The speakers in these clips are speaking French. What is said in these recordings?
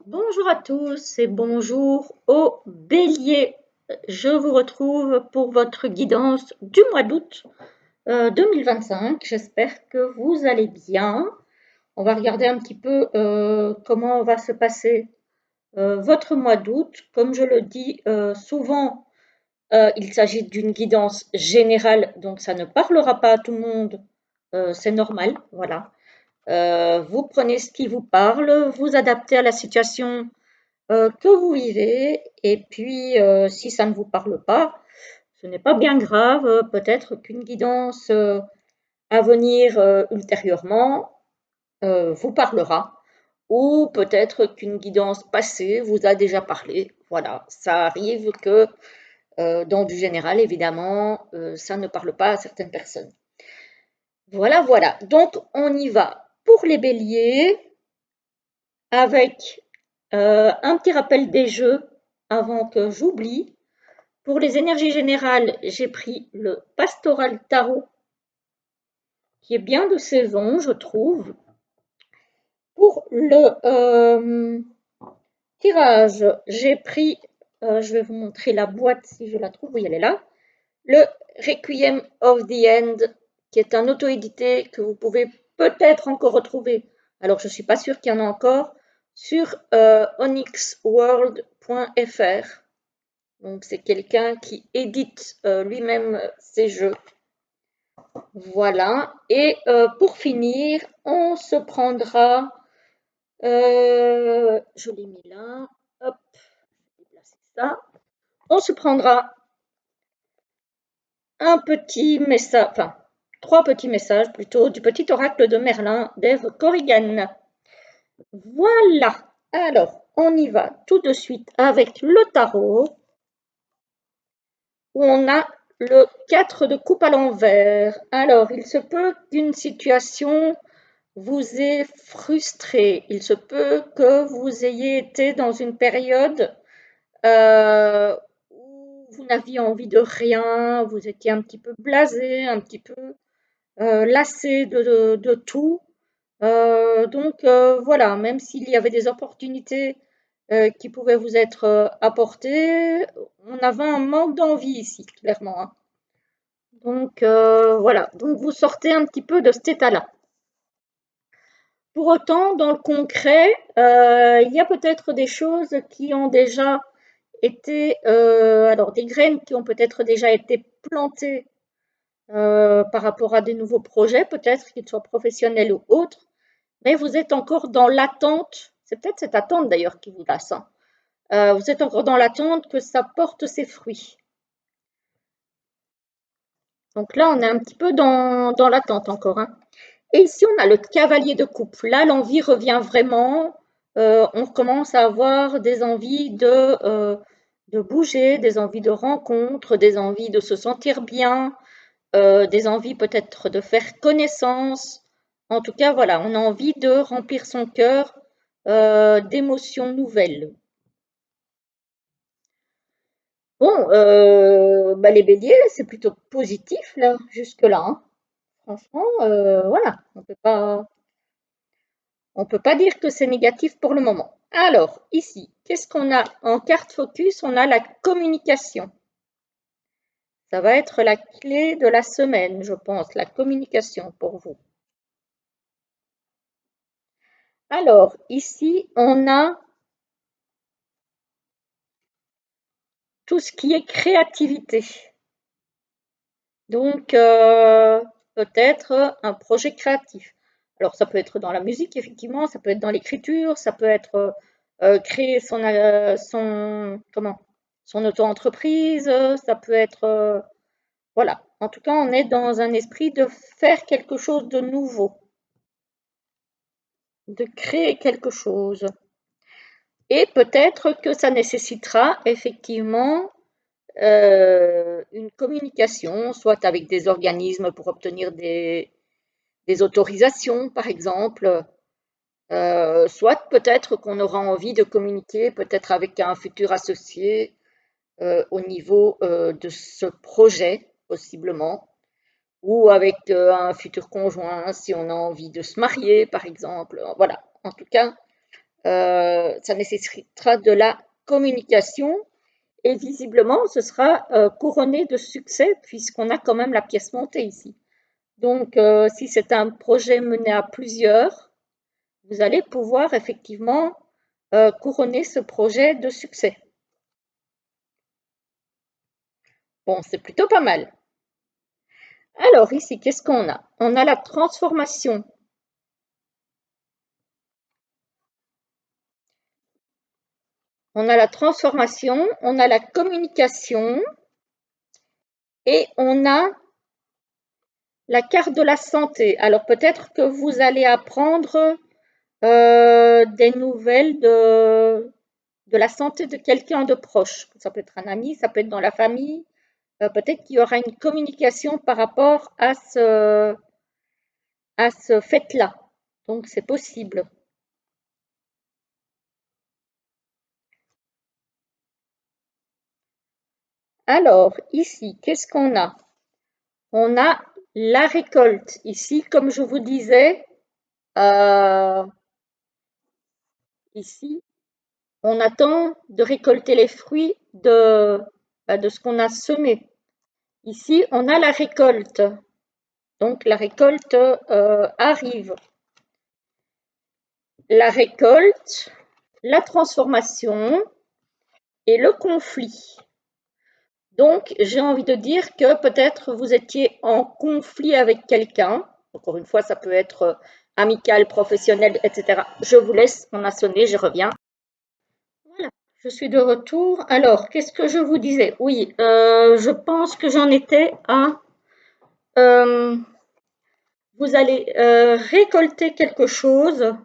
Bonjour à tous et bonjour aux béliers. Je vous retrouve pour votre guidance du mois d'août 2025. J'espère que vous allez bien. On va regarder un petit peu comment va se passer votre mois d'août. Comme je le dis souvent, il s'agit d'une guidance générale, donc ça ne parlera pas à tout le monde. C'est normal, voilà. Vous prenez ce qui vous parle, vous adaptez à la situation que vous vivez. Et puis, si ça ne vous parle pas, ce n'est pas bien grave. Peut-être qu'une guidance à venir ultérieurement vous parlera. Ou peut-être qu'une guidance passée vous a déjà parlé. Voilà, ça arrive que dans du général, évidemment, ça ne parle pas à certaines personnes. Voilà, voilà. Donc, on y va pour les béliers avec un petit rappel des jeux avant que j'oublie. Pour les énergies générales, j'ai pris le Pastoral Tarot, qui est bien de saison, je trouve. Pour le tirage, j'ai pris, je vais vous montrer la boîte si je la trouve, oui elle est là, le Requiem of the End, qui est un auto-édité que vous pouvez peut-être encore retrouver, alors je ne suis pas sûre qu'il y en a encore, sur onyxworld.fr. Donc c'est quelqu'un qui édite lui-même ses jeux. Voilà. Et pour finir, on se prendra, je l'ai mis là, hop, je vais déplacer ça. On se prendra un petit message, enfin trois petits messages plutôt, du petit oracle de Merlin d'Eve Corrigan. Voilà. Alors, on y va tout de suite avec le tarot, où on a le 4 de coupe à l'envers. Alors, il se peut qu'une situation vous ait frustré. Il se peut que vous ayez été dans une période où vous n'aviez envie de rien, vous étiez un petit peu blasé, un petit peu lassé de tout. Donc voilà, même s'il y avait des opportunités qui pouvaient vous être apportées, on avait un manque d'envie ici, clairement, hein. Donc voilà, donc vous sortez un petit peu de cet état-là. Pour autant, dans le concret, il y a peut-être des choses qui ont déjà été, alors des graines qui ont peut-être déjà été plantées par rapport à des nouveaux projets, peut-être qu'ils soient professionnels ou autres, mais vous êtes encore dans l'attente, c'est peut-être cette attente d'ailleurs qui vous lasse, hein. Vous êtes encore dans l'attente que ça porte ses fruits. Donc là, on est un petit peu dans l'attente encore, hein. Et ici, on a le cavalier de coupe. Là, l'envie revient vraiment. On commence à avoir des envies de bouger, des envies de rencontre, des envies de se sentir bien, des envies peut-être de faire connaissance. En tout cas, voilà, on a envie de remplir son cœur d'émotions nouvelles. Bon, bah, les béliers, c'est plutôt positif là, jusque-là, hein. Franchement, voilà, on peut pas dire que c'est négatif pour le moment. Alors, ici, qu'est-ce qu'on a en carte focus? On a la communication. Ça va être la clé de la semaine, je pense, la communication pour vous. Alors, ici, on a tout ce qui est créativité. Donc, peut-être un projet créatif. Alors, ça peut être dans la musique, effectivement, ça peut être dans l'écriture, ça peut être créer son auto-entreprise, ça peut être, voilà. En tout cas, on est dans un esprit de faire quelque chose de nouveau, de créer quelque chose. Et peut-être que ça nécessitera effectivement une communication, soit avec des organismes pour obtenir des autorisations, par exemple, soit peut-être qu'on aura envie de communiquer peut-être avec un futur associé au niveau de ce projet, possiblement, ou avec un futur conjoint si on a envie de se marier, par exemple. Voilà, en tout cas, Ça nécessitera de la communication et visiblement, ce sera couronné de succès puisqu'on a quand même la pièce montée ici. Donc, si c'est un projet mené à plusieurs, vous allez pouvoir effectivement couronner ce projet de succès. Bon, c'est plutôt pas mal. Alors ici, qu'est-ce qu'on a? On a la transformation. On a la transformation, on a la communication et on a la carte de la santé. Alors peut-être que vous allez apprendre des nouvelles de la santé de quelqu'un de proche. Ça peut être un ami, ça peut être dans la famille. Peut-être qu'il y aura une communication par rapport à ce fait-là. Donc c'est possible. Alors ici, qu'est-ce qu'on a? On a la récolte. Ici, comme je vous disais, ici, on attend de récolter les fruits de ce qu'on a semé. Ici, on a la récolte. Donc, la récolte arrive. La récolte, la transformation et le conflit. Donc, j'ai envie de dire que peut-être vous étiez en conflit avec quelqu'un. Encore une fois, ça peut être amical, professionnel, etc. Je vous laisse, on a sonné, je reviens. Voilà, je suis de retour. Alors, qu'est-ce que je vous disais? Oui, je pense que j'en étais à... euh, vous allez récolter quelque chose.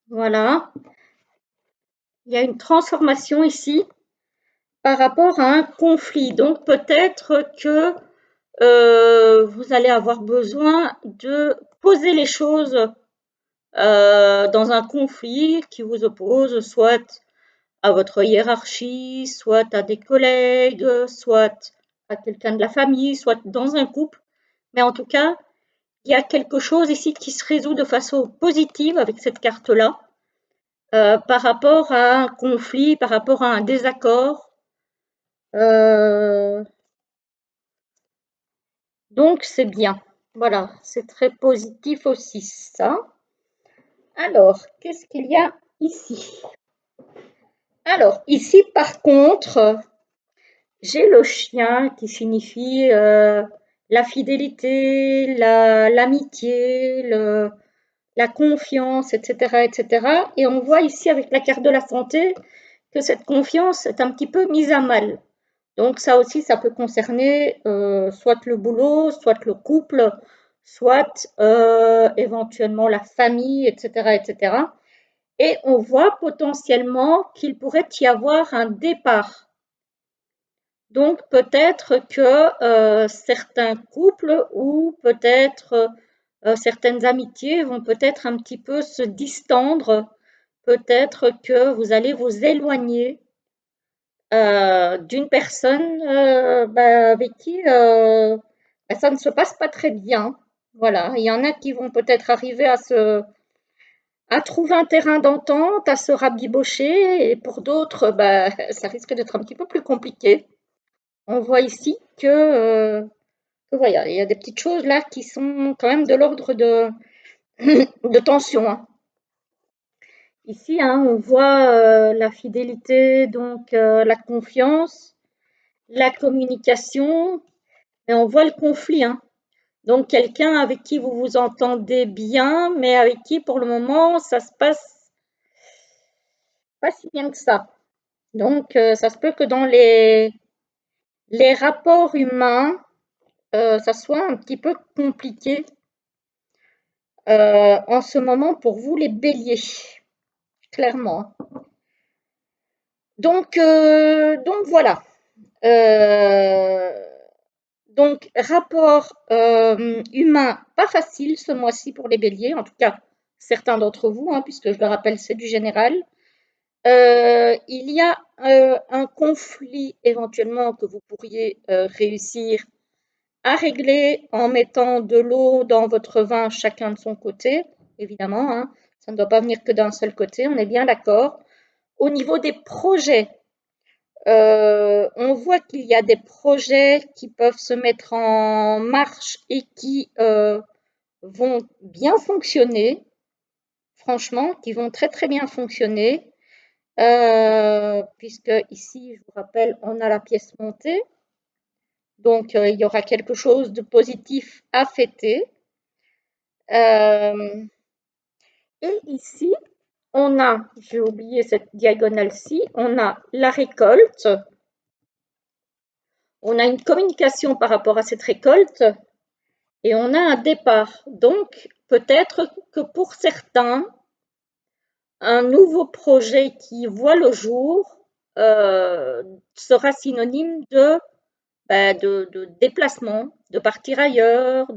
Voilà. Il y a une transformation ici par rapport à un conflit. Donc, peut-être que vous allez avoir besoin de poser les choses dans un conflit qui vous oppose, soit à votre hiérarchie, soit à des collègues, soit à quelqu'un de la famille, soit dans un couple. Mais en tout cas, il y a quelque chose ici qui se résout de façon positive avec cette carte-là, par rapport à un conflit, par rapport à un désaccord. Donc, c'est bien. Voilà, c'est très positif aussi ça. Alors, qu'est-ce qu'il y a ici? Alors, ici, par contre, j'ai le chien qui signifie la fidélité, l'amitié, la confiance, etc., etc. Et on voit ici avec la carte de la santé que cette confiance est un petit peu mise à mal. Donc ça aussi, ça peut concerner soit le boulot, soit le couple, soit éventuellement la famille, etc., etc. Et on voit potentiellement qu'il pourrait y avoir un départ. Donc peut-être que certains couples ou peut-être certaines amitiés vont peut-être un petit peu se distendre. Peut-être que vous allez vous éloigner d'une personne avec qui ça ne se passe pas très bien. Voilà, il y en a qui vont peut-être arriver à trouver un terrain d'entente, à se rabibocher, et pour d'autres, ça risque d'être un petit peu plus compliqué. On voit ici que voilà, il y a des petites choses là qui sont quand même de l'ordre de tension, hein. Ici, hein, on voit la fidélité, donc la confiance, la communication, et on voit le conflit, hein. Donc quelqu'un avec qui vous vous entendez bien, mais avec qui pour le moment ça se passe pas si bien que ça. Donc ça se peut que dans les rapports humains, ça soit un petit peu compliqué en ce moment pour vous les béliers, clairement. Donc voilà. Euh, donc rapport humain pas facile ce mois-ci pour les béliers, en tout cas certains d'entre vous, hein, puisque je le rappelle, c'est du général. Il y a un conflit éventuellement que vous pourriez réussir à régler en mettant de l'eau dans votre vin chacun de son côté, évidemment, hein. Ça ne doit pas venir que d'un seul côté, on est bien d'accord. Au niveau des projets, on voit qu'il y a des projets qui peuvent se mettre en marche et qui vont bien fonctionner, franchement, qui vont très très bien fonctionner, puisque ici, je vous rappelle, on a la pièce montée, donc il y aura quelque chose de positif à fêter. Et ici, on a, j'ai oublié cette diagonale-ci, on a la récolte, on a une communication par rapport à cette récolte et on a un départ. Donc, peut-être que pour certains, un nouveau projet qui voit le jour sera synonyme de déplacement, de partir ailleurs,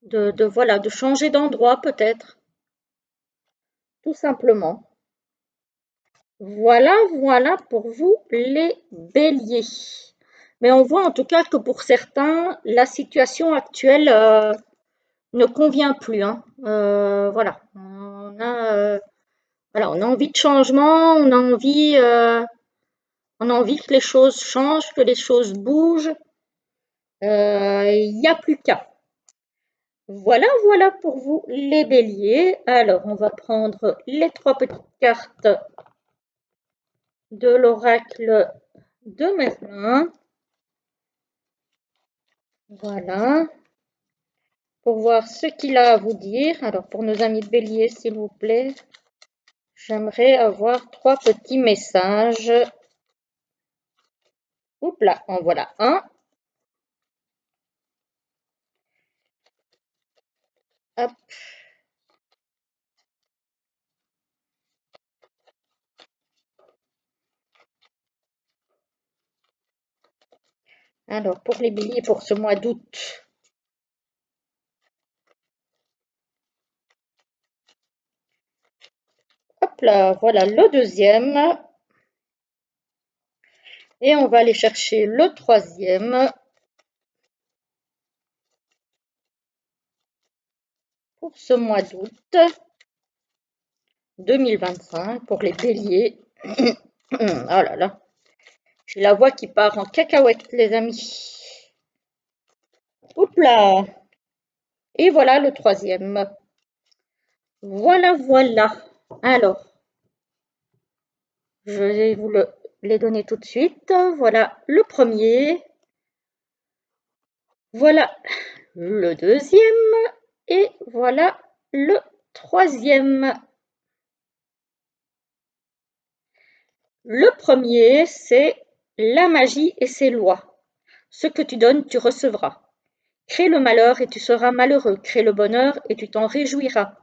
voilà, de changer d'endroit peut-être, tout simplement. Voilà, voilà pour vous les béliers. Mais on voit en tout cas que pour certains, la situation actuelle ne convient plus, hein. Voilà, voilà, on a envie de changement, on a envie que les choses changent, que les choses bougent. Il n'y a plus qu'à. Voilà, voilà pour vous les béliers. Alors, on va prendre les 3 petites cartes de l'oracle de Merlin. Voilà, pour voir ce qu'il a à vous dire. Alors, pour nos amis béliers, s'il vous plaît, j'aimerais avoir 3 petits messages. Oups là, en voilà un. Hop. Alors, pour les béliers pour ce mois d'août, hop là, voilà le deuxième. Et on va aller chercher le troisième pour ce mois d'août 2025 pour les béliers. Oh là là, j'ai la voix qui part en cacahuète, les amis. Oups là. Et voilà le troisième. Voilà, voilà. Alors, je vais vous les donner tout de suite. Voilà le premier. Voilà le deuxième. Et voilà le troisième. Le premier, c'est la magie et ses lois. Ce que tu donnes, tu recevras. Crée le malheur et tu seras malheureux. Crée le bonheur et tu t'en réjouiras.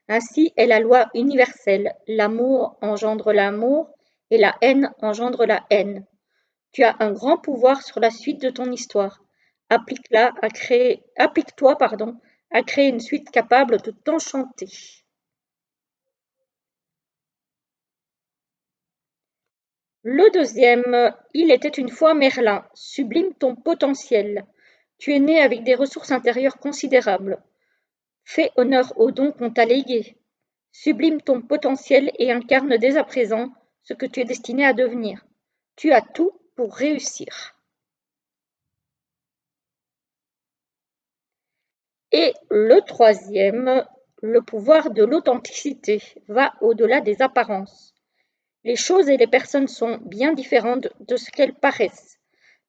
Ainsi est la loi universelle. L'amour engendre l'amour et la haine engendre la haine. Tu as un grand pouvoir sur la suite de ton histoire. Applique-toi, à créer une suite capable de t'enchanter. Le deuxième, il était une fois Merlin. Sublime ton potentiel. Tu es né avec des ressources intérieures considérables. Fais honneur aux dons qu'on t'a légués. Sublime ton potentiel et incarne dès à présent ce que tu es destiné à devenir. Tu as tout pour réussir. Et le troisième, le pouvoir de l'authenticité va au-delà des apparences. Les choses et les personnes sont bien différentes de ce qu'elles paraissent.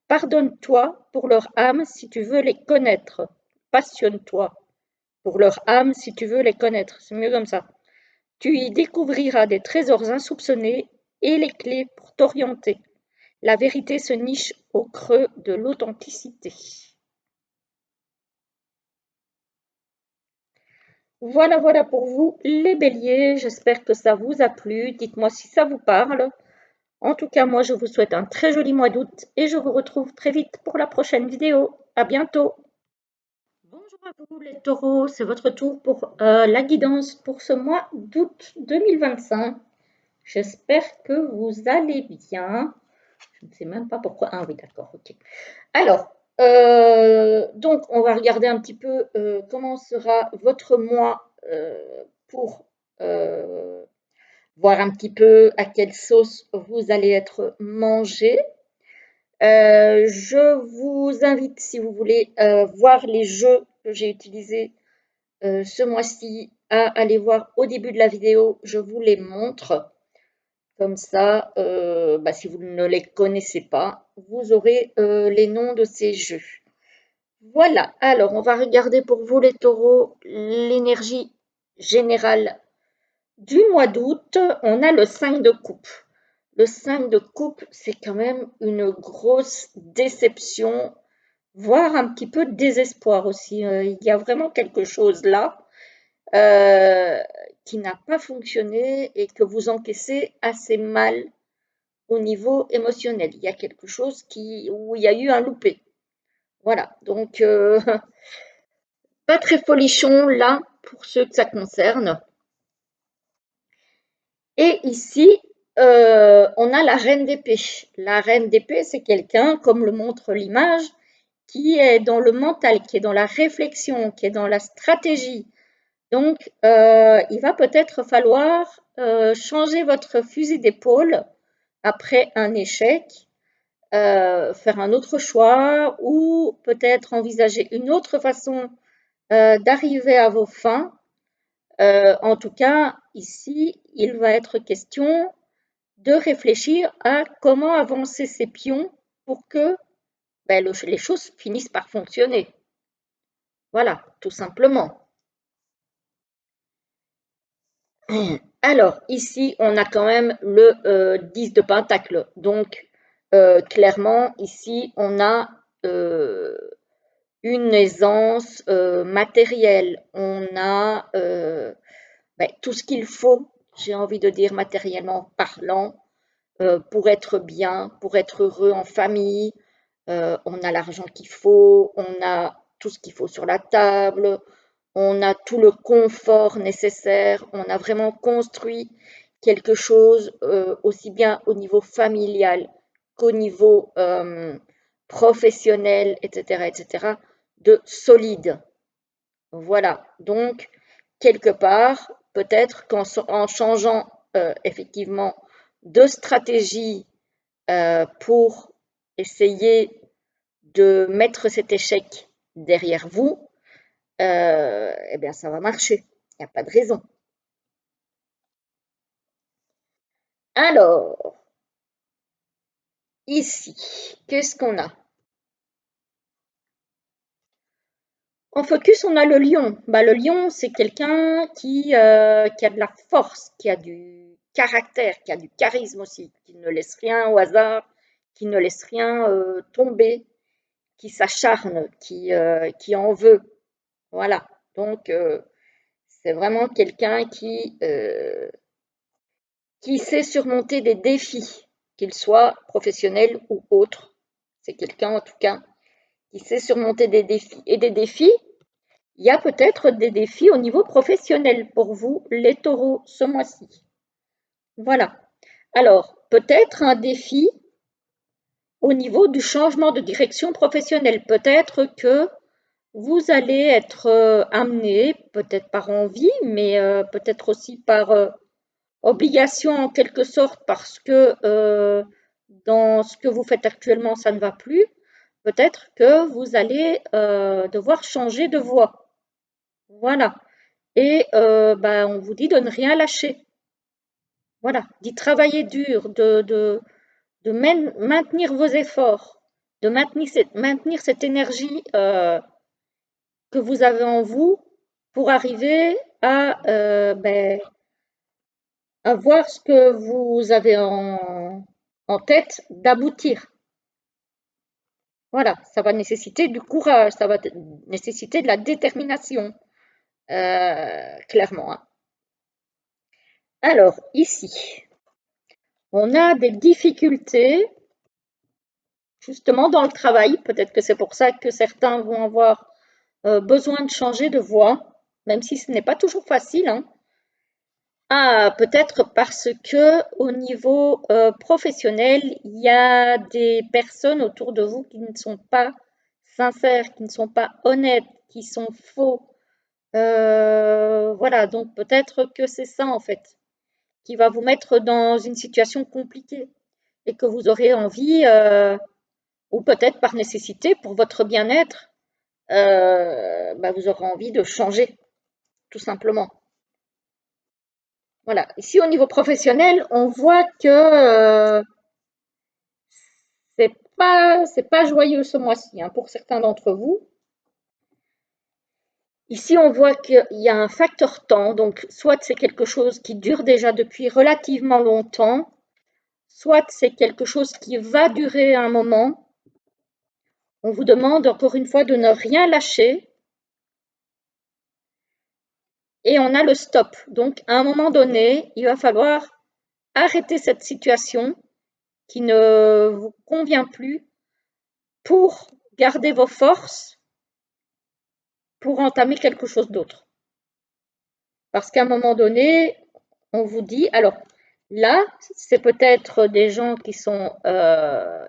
Pardonne-toi pour leur âme si tu veux les connaître. Passionne-toi pour leur âme si tu veux les connaître. C'est mieux comme ça. Tu y découvriras des trésors insoupçonnés et les clés pour t'orienter. La vérité se niche au creux de l'authenticité. Voilà, voilà pour vous les béliers. J'espère que ça vous a plu. Dites-moi si ça vous parle. En tout cas, moi, je vous souhaite un très joli mois d'août et je vous retrouve très vite pour la prochaine vidéo. À bientôt. Bonjour à vous les taureaux, c'est votre tour pour la guidance pour ce mois d'août 2025. J'espère que vous allez bien. Je ne sais même pas pourquoi. Ah oui, d'accord, ok. Alors, donc on va regarder un petit peu comment sera votre mois pour voir un petit peu à quelle sauce vous allez être mangé. Je vous invite, si vous voulez voir les jeux que j'ai utilisés ce mois-ci, à aller voir au début de la vidéo, je vous les montre. Comme ça, si vous ne les connaissez pas, vous aurez les noms de ces jeux. Voilà, alors on va regarder pour vous les taureaux l'énergie générale du mois d'août. On a le 5 de coupe. Le 5 de coupe, c'est quand même une grosse déception, voire un petit peu de désespoir aussi. Il y a vraiment quelque chose là qui n'a pas fonctionné et que vous encaissez assez mal au niveau émotionnel. Il y a quelque chose où il y a eu un loupé. Voilà, donc pas très folichon là pour ceux que ça concerne. Et ici, on a la reine d'épée. La reine d'épée, c'est quelqu'un, comme le montre l'image, qui est dans le mental, qui est dans la réflexion, qui est dans la stratégie. Donc, il va peut-être falloir changer votre fusil d'épaule après un échec, faire un autre choix ou peut-être envisager une autre façon d'arriver à vos fins. En tout cas, ici, il va être question de réfléchir à comment avancer ces pions pour que les choses finissent par fonctionner. Voilà, tout simplement. Alors, ici, on a quand même le 10 de pentacle. Donc, clairement, ici, on a une aisance matérielle. On a tout ce qu'il faut, j'ai envie de dire matériellement parlant, pour être bien, pour être heureux en famille. On a l'argent qu'il faut, on a tout ce qu'il faut sur la table, on a tout le confort nécessaire, on a vraiment construit quelque chose aussi bien au niveau familial qu'au niveau professionnel, etc., etc., de solide. Voilà, donc quelque part, peut-être qu'en changeant effectivement de stratégie pour essayer de mettre cet échec derrière vous, eh bien ça va marcher. Il n'y a pas de raison. Alors, ici, qu'est-ce qu'on a? En focus, on a le lion. Le lion, c'est quelqu'un qui a de la force, qui a du caractère, qui a du charisme aussi, qui ne laisse rien au hasard, qui ne laisse rien tomber, qui s'acharne, qui en veut. Voilà. Donc, c'est vraiment quelqu'un qui sait surmonter des défis, qu'ils soient professionnels ou autres. C'est quelqu'un, en tout cas, qui sait surmonter des défis. Et des défis, il y a peut-être des défis au niveau professionnel pour vous, les taureaux, ce mois-ci. Voilà. Alors, peut-être un défi au niveau du changement de direction professionnelle. Peut-être que vous allez être amené, peut-être par envie, mais peut-être aussi par obligation en quelque sorte, parce que dans ce que vous faites actuellement, ça ne va plus. Peut-être que vous allez devoir changer de voie. Voilà. Et on vous dit de ne rien lâcher. Voilà, d'y travailler dur, de maintenir vos efforts, de maintenir cette énergie que vous avez en vous pour arriver à voir ce que vous avez en tête d'aboutir. Voilà, ça va nécessiter du courage, ça va nécessiter de la détermination, clairement, hein. Alors, ici, on a des difficultés justement dans le travail. Peut-être que c'est pour ça que certains vont avoir besoin de changer de voie, même si ce n'est pas toujours facile, hein. Ah, peut-être parce que au niveau professionnel, il y a des personnes autour de vous qui ne sont pas sincères, qui ne sont pas honnêtes, qui sont faux, Voilà, donc peut-être que c'est ça en fait, qui va vous mettre dans une situation compliquée et que vous aurez envie, ou peut-être par nécessité pour votre bien-être, bah, vous aurez envie de changer, tout simplement. Voilà. Ici, au niveau professionnel, on voit que c'est pas joyeux ce mois-ci, hein, pour certains d'entre vous. Ici, on voit qu'il y a un facteur temps, donc soit c'est quelque chose qui dure déjà depuis relativement longtemps, soit c'est quelque chose qui va durer un moment. On vous demande encore une fois de ne rien lâcher et on a le stop. Donc, à un moment donné, il va falloir arrêter cette situation qui ne vous convient plus pour garder vos forces pour entamer quelque chose d'autre. Parce qu'à un moment donné, on vous dit, alors là, c'est peut-être des gens qui sont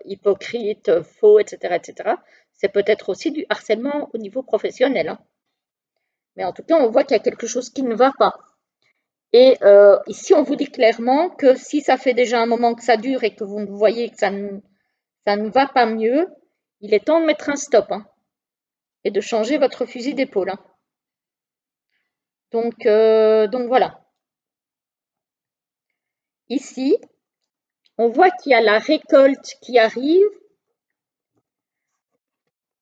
hypocrites, faux, etc., etc. C'est peut-être aussi du harcèlement au niveau professionnel, hein. Mais en tout cas, on voit qu'il y a quelque chose qui ne va pas. Et ici, on vous dit clairement que si ça fait déjà un moment que ça dure et que vous voyez que ça ne va pas mieux, il est temps de mettre un stop, hein, et de changer votre fusil d'épaule, hein. Donc voilà. Ici, on voit qu'il y a la récolte qui arrive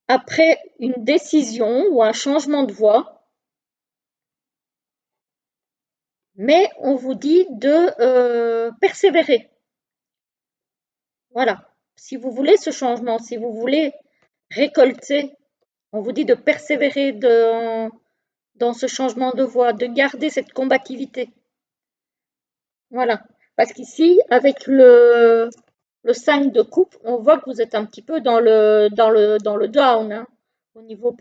après une décision ou un changement de voie, mais on vous dit de persévérer. Voilà. Si vous voulez ce changement, si vous voulez récolter, on vous dit de persévérer dans ce changement de voie, de garder cette combativité. Voilà. Parce qu'ici, avec le 5 de coupe, on voit que vous êtes un petit peu dans le down, hein, au niveau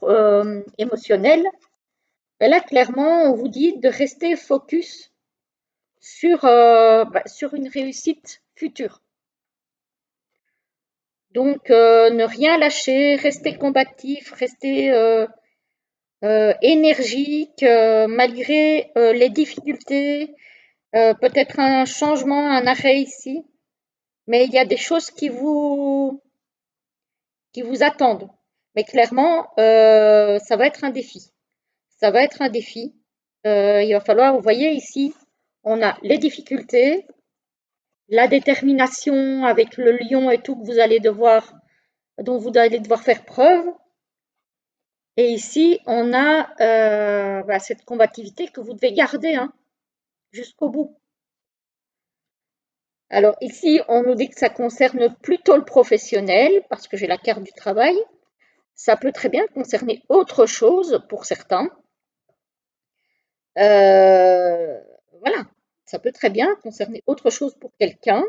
émotionnel. Et là, clairement, on vous dit de rester focus sur une réussite future. Donc, ne rien lâcher, rester combatif, rester énergique malgré les difficultés, peut-être un changement, un arrêt ici, mais il y a des choses qui vous attendent. Mais clairement, ça va être un défi. Ça va être un défi. Il va falloir, vous voyez ici, on a les difficultés, la détermination avec le lion et tout que dont vous allez devoir faire preuve. Et ici, on a cette combativité que vous devez garder, hein, jusqu'au bout. Alors ici, on nous dit que ça concerne plutôt le professionnel, parce que j'ai la carte du travail. Ça peut très bien concerner autre chose pour certains. Euh, voilà, ça peut très bien concerner autre chose pour quelqu'un,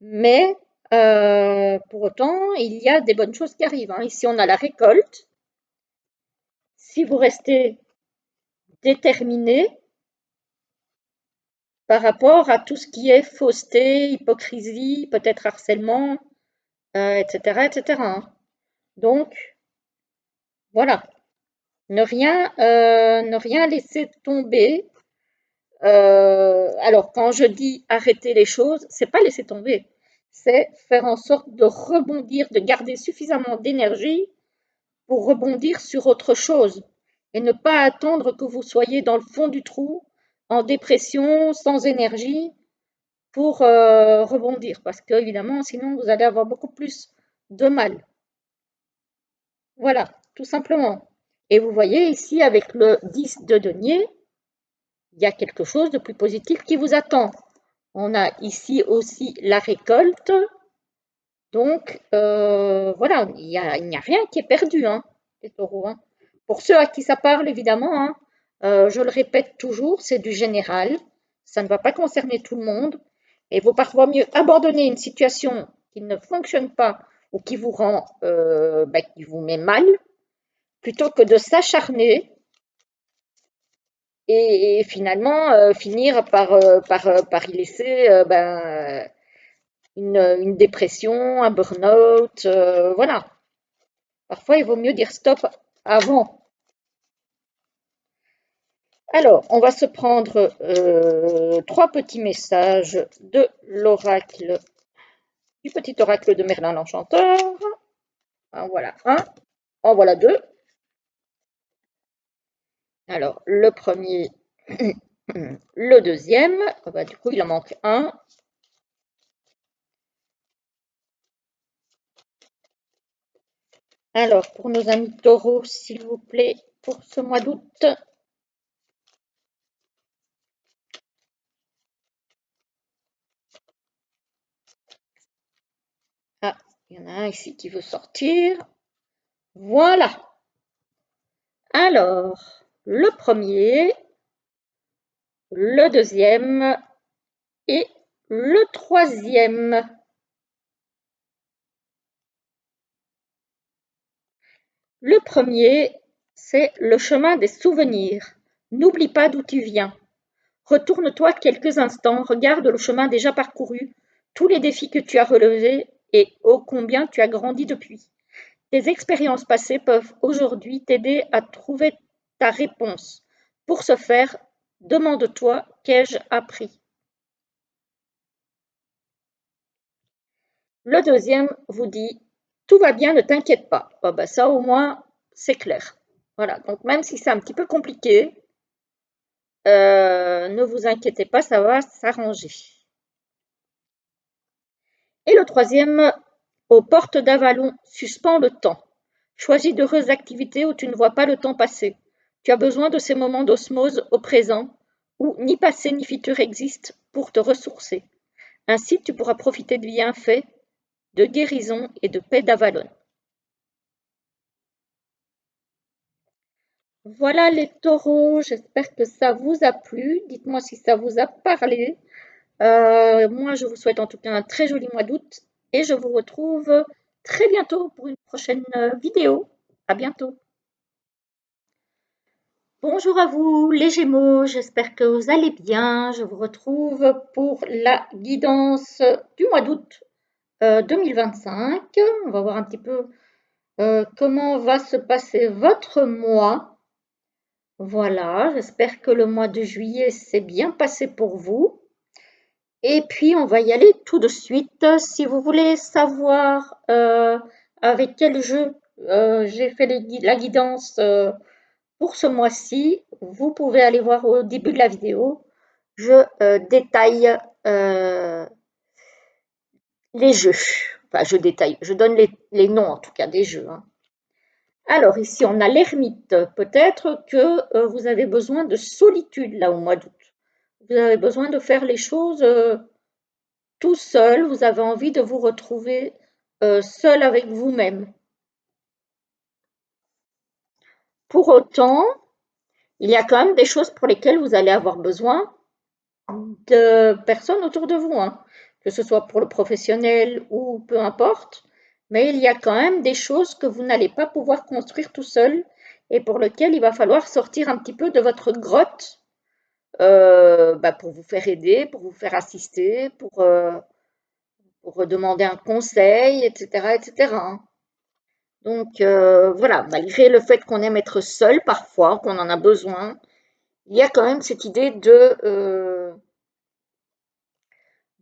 mais pour autant, il y a des bonnes choses qui arrivent, hein. Ici, on a la récolte. Si vous restez déterminé par rapport à tout ce qui est fausseté, hypocrisie, peut-être harcèlement, etc., etc., hein. Donc, voilà, ne rien laisser tomber. Alors, quand je dis arrêter les choses, c'est pas laisser tomber, c'est faire en sorte de rebondir, de garder suffisamment d'énergie pour rebondir sur autre chose et ne pas attendre que vous soyez dans le fond du trou, en dépression, sans énergie pour rebondir, parce que évidemment, sinon vous allez avoir beaucoup plus de mal. Voilà, tout simplement. Et vous voyez ici avec le 10 de denier, il y a quelque chose de plus positif qui vous attend. On a ici aussi la récolte. Donc, voilà, il n'y a rien qui est perdu, hein, les taureaux, hein. Pour ceux à qui ça parle, évidemment, hein, je le répète toujours, c'est du général. Ça ne va pas concerner tout le monde. Et il vaut parfois mieux abandonner une situation qui ne fonctionne pas ou qui vous rend, qui vous met mal, plutôt que de s'acharner et finalement finir par y laisser une dépression, un burn-out, voilà. Parfois, il vaut mieux dire stop avant. Alors, on va se prendre trois petits messages de l'oracle, du petit oracle de Merlin l'Enchanteur. En voilà un, en voilà deux. Alors, le premier, le deuxième, bah, du coup, il en manque un. Alors, pour nos amis taureaux, s'il vous plaît, pour ce mois d'août. Ah, il y en a un ici qui veut sortir. Voilà. Alors, le premier, le deuxième et le troisième. Le premier, c'est le chemin des souvenirs. N'oublie pas d'où tu viens. Retourne-toi quelques instants, regarde le chemin déjà parcouru, tous les défis que tu as relevés et ô combien tu as grandi depuis. Tes expériences passées peuvent aujourd'hui t'aider à trouver ta réponse. Pour ce faire, demande-toi: qu'ai-je appris? Le deuxième vous dit: tout va bien, ne t'inquiète pas. Oh ben ça au moins, c'est clair. Voilà, donc même si c'est un petit peu compliqué, ne vous inquiétez pas, ça va s'arranger. Et le troisième, aux portes d'Avalon, suspends le temps. Choisis d'heureuses activités où tu ne vois pas le temps passer. Tu as besoin de ces moments d'osmose au présent, où ni passé ni futur existent, pour te ressourcer. Ainsi, tu pourras profiter de bienfaits, de guérison et de paix d'Avalon. Voilà les taureaux, j'espère que ça vous a plu. Dites-moi si ça vous a parlé. Moi, je vous souhaite en tout cas un très joli mois d'août et je vous retrouve très bientôt pour une prochaine vidéo. À bientôt. Bonjour à vous les Gémeaux, j'espère que vous allez bien. Je vous retrouve pour la guidance du mois d'août 2025. On va voir un petit peu comment va se passer votre mois. Voilà, j'espère que le mois de juillet s'est bien passé pour vous. Et puis, on va y aller tout de suite. Si vous voulez savoir avec quel jeu j'ai fait la guidance pour ce mois-ci, vous pouvez aller voir au début de la vidéo. Je détaille les jeux. Enfin, je détaille, je donne les noms en tout cas des jeux, hein. Alors ici, on a l'ermite. Peut-être que vous avez besoin de solitude là au mois d'août. Vous avez besoin de faire les choses tout seul, vous avez envie de vous retrouver seul avec vous-même. Pour autant, il y a quand même des choses pour lesquelles vous allez avoir besoin de personnes autour de vous, hein, que ce soit pour le professionnel ou peu importe, mais il y a quand même des choses que vous n'allez pas pouvoir construire tout seul et pour lesquelles il va falloir sortir un petit peu de votre grotte pour vous faire aider, pour vous faire assister, pour demander un conseil, etc., etc. Donc voilà, malgré le fait qu'on aime être seul parfois, qu'on en a besoin, il y a quand même cette idée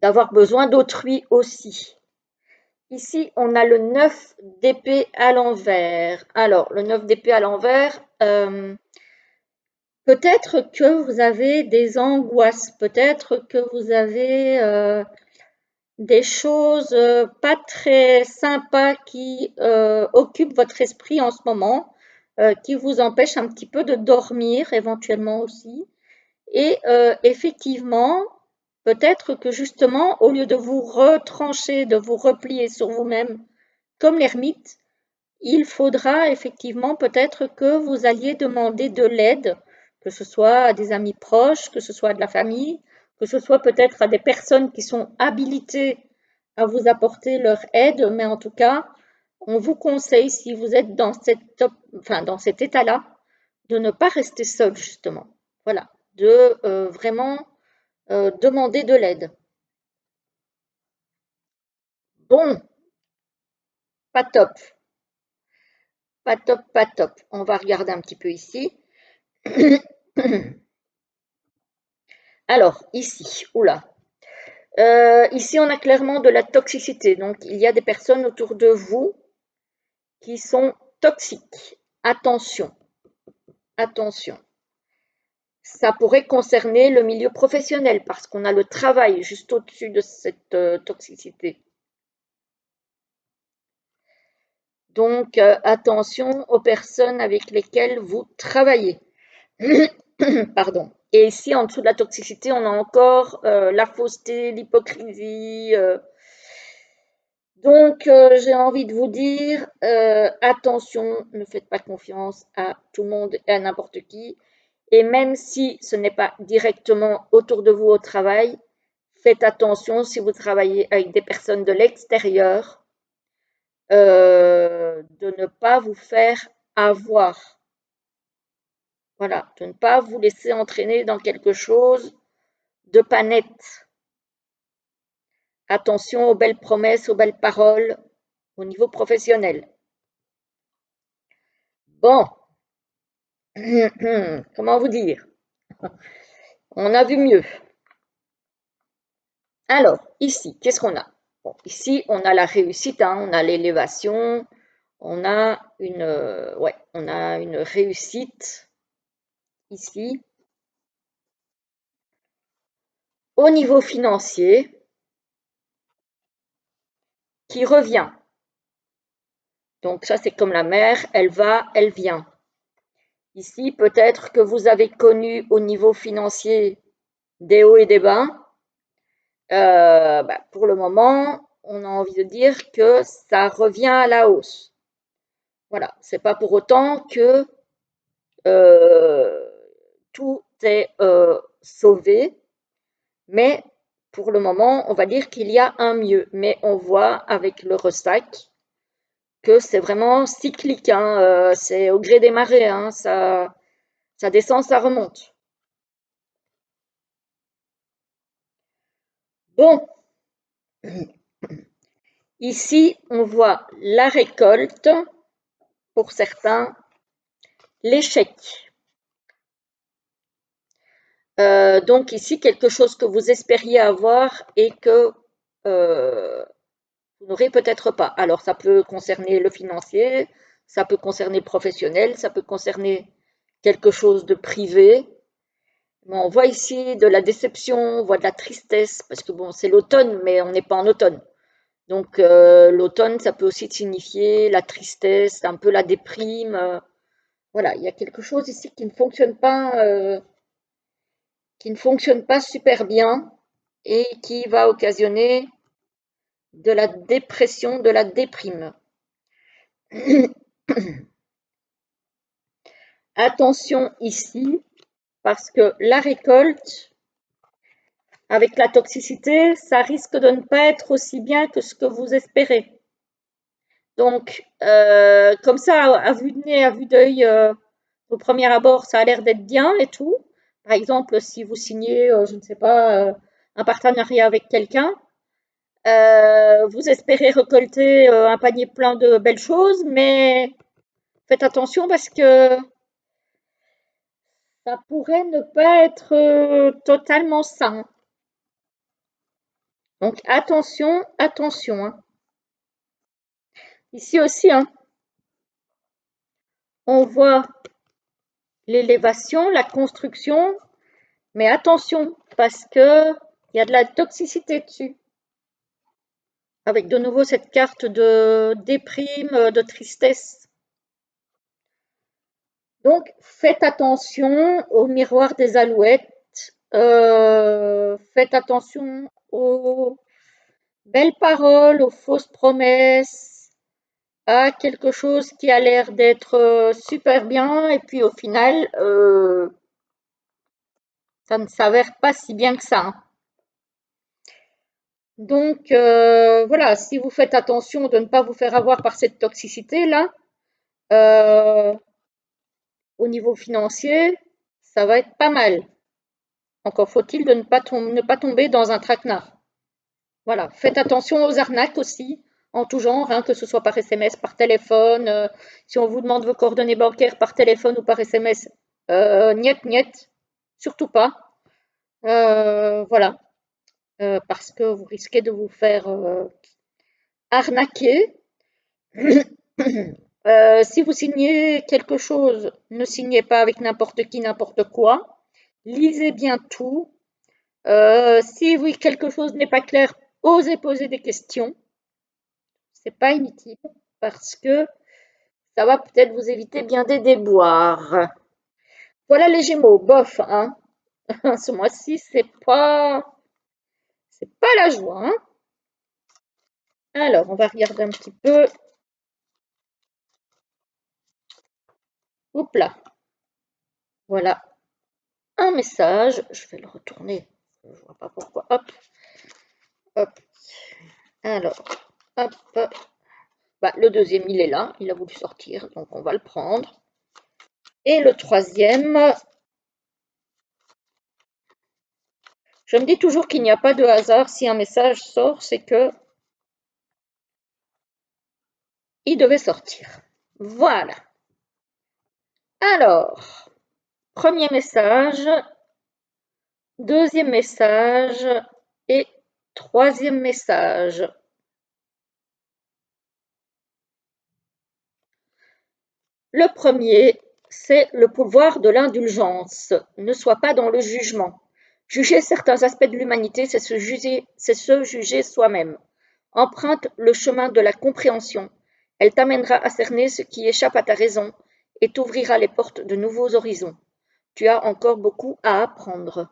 d'avoir besoin d'autrui aussi. Ici, on a le 9 d'épée à l'envers. Alors, le 9 d'épée à l'envers, peut-être que vous avez des angoisses, peut-être que vous avez des choses pas très sympas qui occupent votre esprit en ce moment, qui vous empêchent un petit peu de dormir éventuellement aussi. Et effectivement, peut-être que justement, au lieu de vous retrancher, de vous replier sur vous-même comme l'ermite, il faudra effectivement peut-être que vous alliez demander de l'aide, que ce soit à des amis proches, que ce soit à de la famille, que ce soit peut-être à des personnes qui sont habilitées à vous apporter leur aide, mais en tout cas, on vous conseille, si vous êtes dans cet état-là, de ne pas rester seul, justement. Voilà, de vraiment demander de l'aide. Bon, pas top, pas top, pas top. On va regarder un petit peu ici. Alors, ici, oula. Ici, on a clairement de la toxicité. Donc, il y a des personnes autour de vous qui sont toxiques. Attention, attention. Ça pourrait concerner le milieu professionnel parce qu'on a le travail juste au-dessus de cette toxicité. Donc, attention aux personnes avec lesquelles vous travaillez. Pardon. Et ici, en dessous de la toxicité, on a encore la fausseté, l'hypocrisie. Donc, j'ai envie de vous dire, attention, ne faites pas confiance à tout le monde et à n'importe qui. Et même si ce n'est pas directement autour de vous au travail, faites attention si vous travaillez avec des personnes de l'extérieur, de ne pas vous faire avoir. Voilà, de ne pas vous laisser entraîner dans quelque chose de pas net. Attention aux belles promesses, aux belles paroles au niveau professionnel. Bon, comment vous dire? On a vu mieux. Alors, ici, qu'est-ce qu'on a? Bon, ici, on a la réussite, hein, on a l'élévation, on a on a une réussite ici. Au niveau financier, qui revient. Donc ça, c'est comme la mer, elle va, elle vient. Ici, peut-être que vous avez connu au niveau financier des hauts et des bas. Pour le moment, on a envie de dire que ça revient à la hausse. Voilà, c'est pas pour autant que tout est sauvé, mais pour le moment, on va dire qu'il y a un mieux. Mais on voit avec le ressac que c'est vraiment cyclique, hein, c'est au gré des marées, hein, ça descend, ça remonte. Bon, ici, on voit la récolte, pour certains, l'échec. Donc ici, quelque chose que vous espériez avoir et que vous n'aurez peut-être pas. Alors, ça peut concerner le financier, ça peut concerner le professionnel, ça peut concerner quelque chose de privé. Mais on voit ici de la déception, on voit de la tristesse, parce que bon, c'est l'automne, mais on n'est pas en automne. Donc, l'automne, ça peut aussi signifier la tristesse, un peu la déprime. Voilà, il y a quelque chose ici qui ne fonctionne pas super bien et qui va occasionner de la dépression, de la déprime. Attention ici, parce que la récolte, avec la toxicité, ça risque de ne pas être aussi bien que ce que vous espérez. Donc, comme ça, à vue de nez, à vue d'œil, au premier abord, ça a l'air d'être bien et tout. Par exemple, si vous signez, je ne sais pas, un partenariat avec quelqu'un, vous espérez récolter un panier plein de belles choses, mais faites attention parce que ça pourrait ne pas être totalement sain. Donc attention, attention, hein. Ici aussi, hein, on voit l'élévation, la construction, mais attention parce que il y a de la toxicité dessus. Avec de nouveau cette carte de déprime, de tristesse. Donc faites attention au miroir des alouettes. Faites attention aux belles paroles, aux fausses promesses, à quelque chose qui a l'air d'être super bien et puis au final, ça ne s'avère pas si bien que ça, hein. Donc voilà, si vous faites attention de ne pas vous faire avoir par cette toxicité-là, au niveau financier, ça va être pas mal. Encore faut-il de ne pas tomber dans un traquenard. Voilà, faites attention aux arnaques aussi, en tout genre, hein, que ce soit par SMS, par téléphone. Si on vous demande vos coordonnées bancaires par téléphone ou par SMS, niet, niet, surtout pas. Voilà, parce que vous risquez de vous faire arnaquer. Si vous signez quelque chose, ne signez pas avec n'importe qui, n'importe quoi. Lisez bien tout. Si oui, quelque chose n'est pas clair, osez poser des questions. C'est pas inutile parce que ça va peut-être vous éviter bien des déboires. Voilà les Gémeaux, bof, hein. Ce mois-ci, c'est pas la joie, hein. Alors, on va regarder un petit peu. Hop là, voilà un message. Je vais le retourner. Je ne vois pas pourquoi. Hop, hop. Alors, hop. Bah, le deuxième, il est là. Il a voulu sortir, donc on va le prendre. Et le troisième, je me dis toujours qu'il n'y a pas de hasard. Si un message sort, c'est que il devait sortir. Voilà. Alors, premier message, deuxième message et troisième message. Le premier, c'est le pouvoir de l'indulgence. Ne sois pas dans le jugement. Juger certains aspects de l'humanité, c'est se juger soi-même. Emprunte le chemin de la compréhension. Elle t'amènera à cerner ce qui échappe à ta raison et t'ouvrira les portes de nouveaux horizons. Tu as encore beaucoup à apprendre.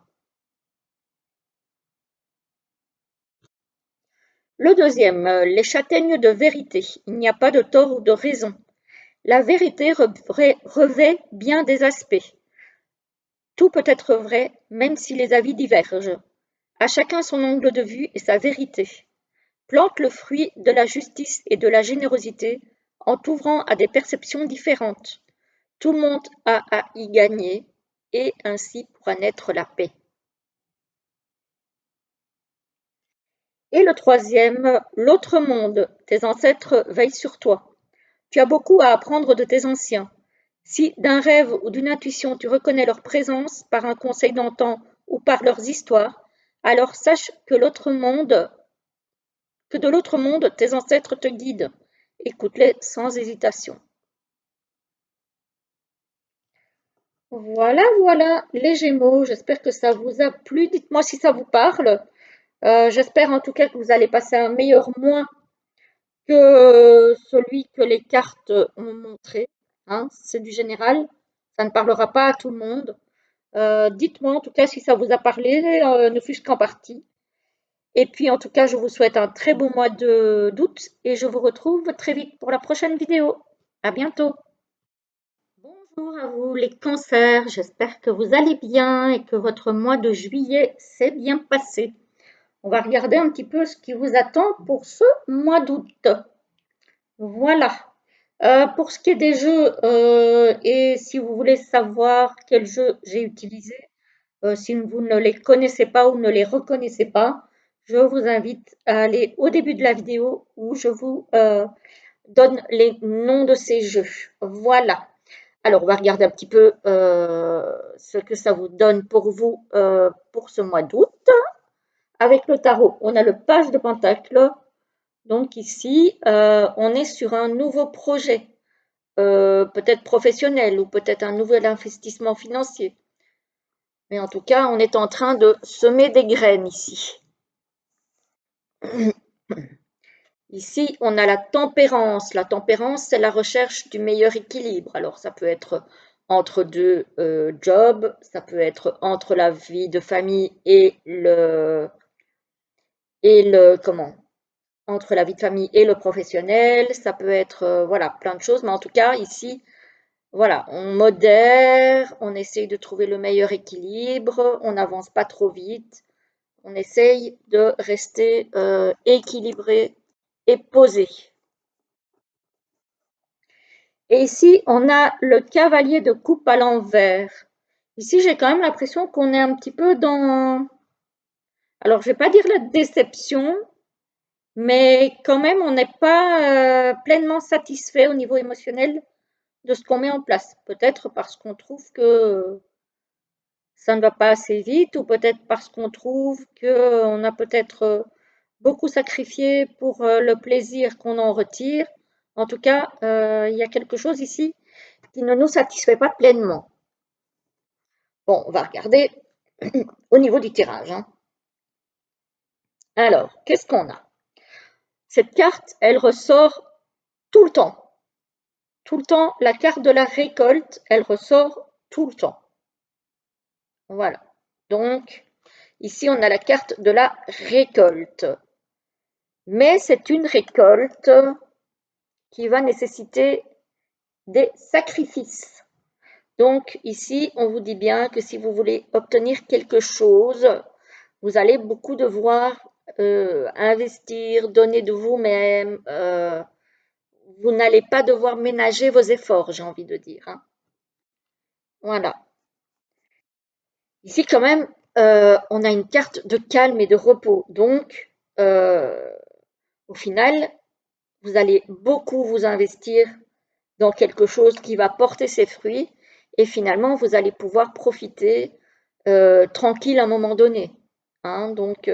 Le deuxième, les châtaignes de vérité. Il n'y a pas de tort ou de raison. La vérité revêt bien des aspects. Tout peut être vrai, même si les avis divergent. À chacun son angle de vue et sa vérité. Plante le fruit de la justice et de la générosité en t'ouvrant à des perceptions différentes. Tout le monde a à y gagner et ainsi pourra naître la paix. Et le troisième, l'autre monde. Tes ancêtres veillent sur toi. Tu as beaucoup à apprendre de tes anciens. Si d'un rêve ou d'une intuition tu reconnais leur présence par un conseil d'antan ou par leurs histoires, alors sache que de l'autre monde tes ancêtres te guident. Écoute-les sans hésitation. Voilà, voilà, les Gémeaux. J'espère que ça vous a plu. Dites-moi si ça vous parle. J'espère en tout cas que vous allez passer un meilleur mois que celui que les cartes ont montré. Hein, c'est du général. Ça ne parlera pas à tout le monde. Dites-moi en tout cas si ça vous a parlé, ne fût-ce qu'en partie. Et puis en tout cas, je vous souhaite un très beau mois d'août et je vous retrouve très vite pour la prochaine vidéo. À bientôt. Bonjour à vous les cancers, j'espère que vous allez bien et que votre mois de juillet s'est bien passé. On va regarder un petit peu ce qui vous attend pour ce mois d'août. Voilà. Pour ce qui est des jeux, et si vous voulez savoir quels jeux j'ai utilisés, si vous ne les connaissez pas ou ne les reconnaissez pas, je vous invite à aller au début de la vidéo où je vous donne les noms de ces jeux. Voilà. Alors, on va regarder un petit peu ce que ça vous donne pour vous pour ce mois d'août. Avec le tarot, on a le page de pentacle. Donc ici, on est sur un nouveau projet, peut-être professionnel ou peut-être un nouvel investissement financier. Mais en tout cas, on est en train de semer des graines ici. Ici, on a la tempérance. La tempérance, c'est la recherche du meilleur équilibre. Alors, ça peut être entre deux jobs, ça peut être entre la vie de famille comment? Entre la vie de famille et le professionnel. Ça peut être, voilà, plein de choses. Mais en tout cas, ici, voilà, on modère, on essaye de trouver le meilleur équilibre, on n'avance pas trop vite, on essaye de rester équilibré et posé. Et ici, on a le cavalier de coupe à l'envers. Ici, j'ai quand même l'impression qu'on est un petit peu dans, alors je vais pas dire la déception, mais quand même, on n'est pas pleinement satisfait au niveau émotionnel de ce qu'on met en place. Peut-être parce qu'on trouve que ça ne va pas assez vite, ou peut-être parce qu'on trouve qu'on a peut-être beaucoup sacrifié pour le plaisir qu'on en retire. En tout cas, il y a quelque chose ici qui ne nous satisfait pas pleinement. Bon, on va regarder au niveau du tirage, hein. Alors, qu'est-ce qu'on a? Cette carte, elle ressort tout le temps. Tout le temps, la carte de la récolte, elle ressort tout le temps. Voilà. Donc, ici, on a la carte de la récolte. Mais c'est une récolte qui va nécessiter des sacrifices. Donc, ici, on vous dit bien que si vous voulez obtenir quelque chose, vous allez beaucoup devoir investir, donner de vous-même. Vous n'allez pas devoir ménager vos efforts, j'ai envie de dire, hein. Voilà. Ici, quand même, on a une carte de calme et de repos. Donc, au final, vous allez beaucoup vous investir dans quelque chose qui va porter ses fruits et finalement, vous allez pouvoir profiter tranquille à un moment donné, hein. Donc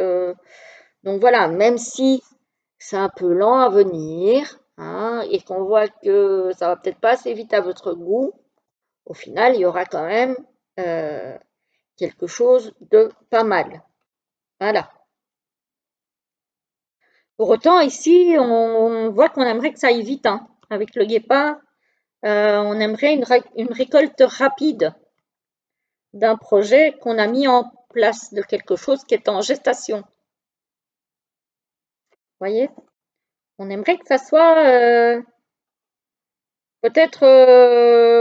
voilà, même si c'est un peu lent à venir, hein, et qu'on voit que ça va peut-être pas assez vite à votre goût, au final, il y aura quand même euh, quelque chose de pas mal. Voilà. Pour autant, ici, on voit qu'on aimerait que ça aille vite, hein. Avec le guépard, on aimerait une récolte rapide d'un projet qu'on a mis en place, de quelque chose qui est en gestation. Vous voyez? On aimerait que ça soit peut-être,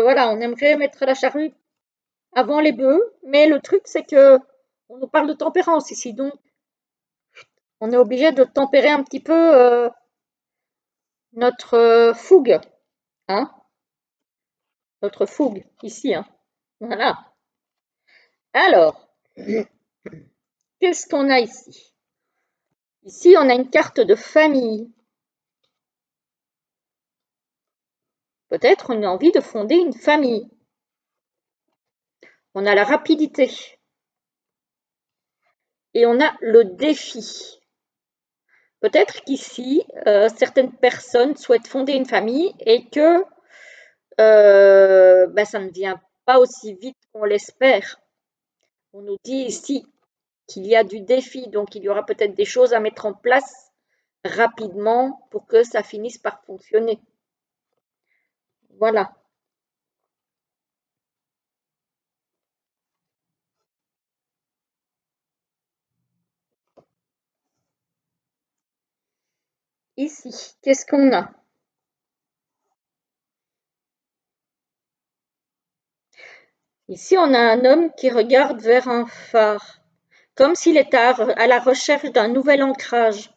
voilà, on aimerait mettre la charrue avant les bœufs, mais le truc, c'est que on nous parle de tempérance ici, donc on est obligé de tempérer un petit peu notre fougue, hein, notre fougue ici, hein. Voilà. Alors, qu'est-ce qu'on a ici? Ici, on a une carte de famille. Peut-être on a envie de fonder une famille. On a la rapidité et on a le défi. Peut-être qu'ici, certaines personnes souhaitent fonder une famille et que ça ne vient pas aussi vite qu'on l'espère. On nous dit ici qu'il y a du défi, donc il y aura peut-être des choses à mettre en place rapidement pour que ça finisse par fonctionner. Voilà. Ici, qu'est-ce qu'on a? Ici, on a un homme qui regarde vers un phare, comme s'il était à la recherche d'un nouvel ancrage.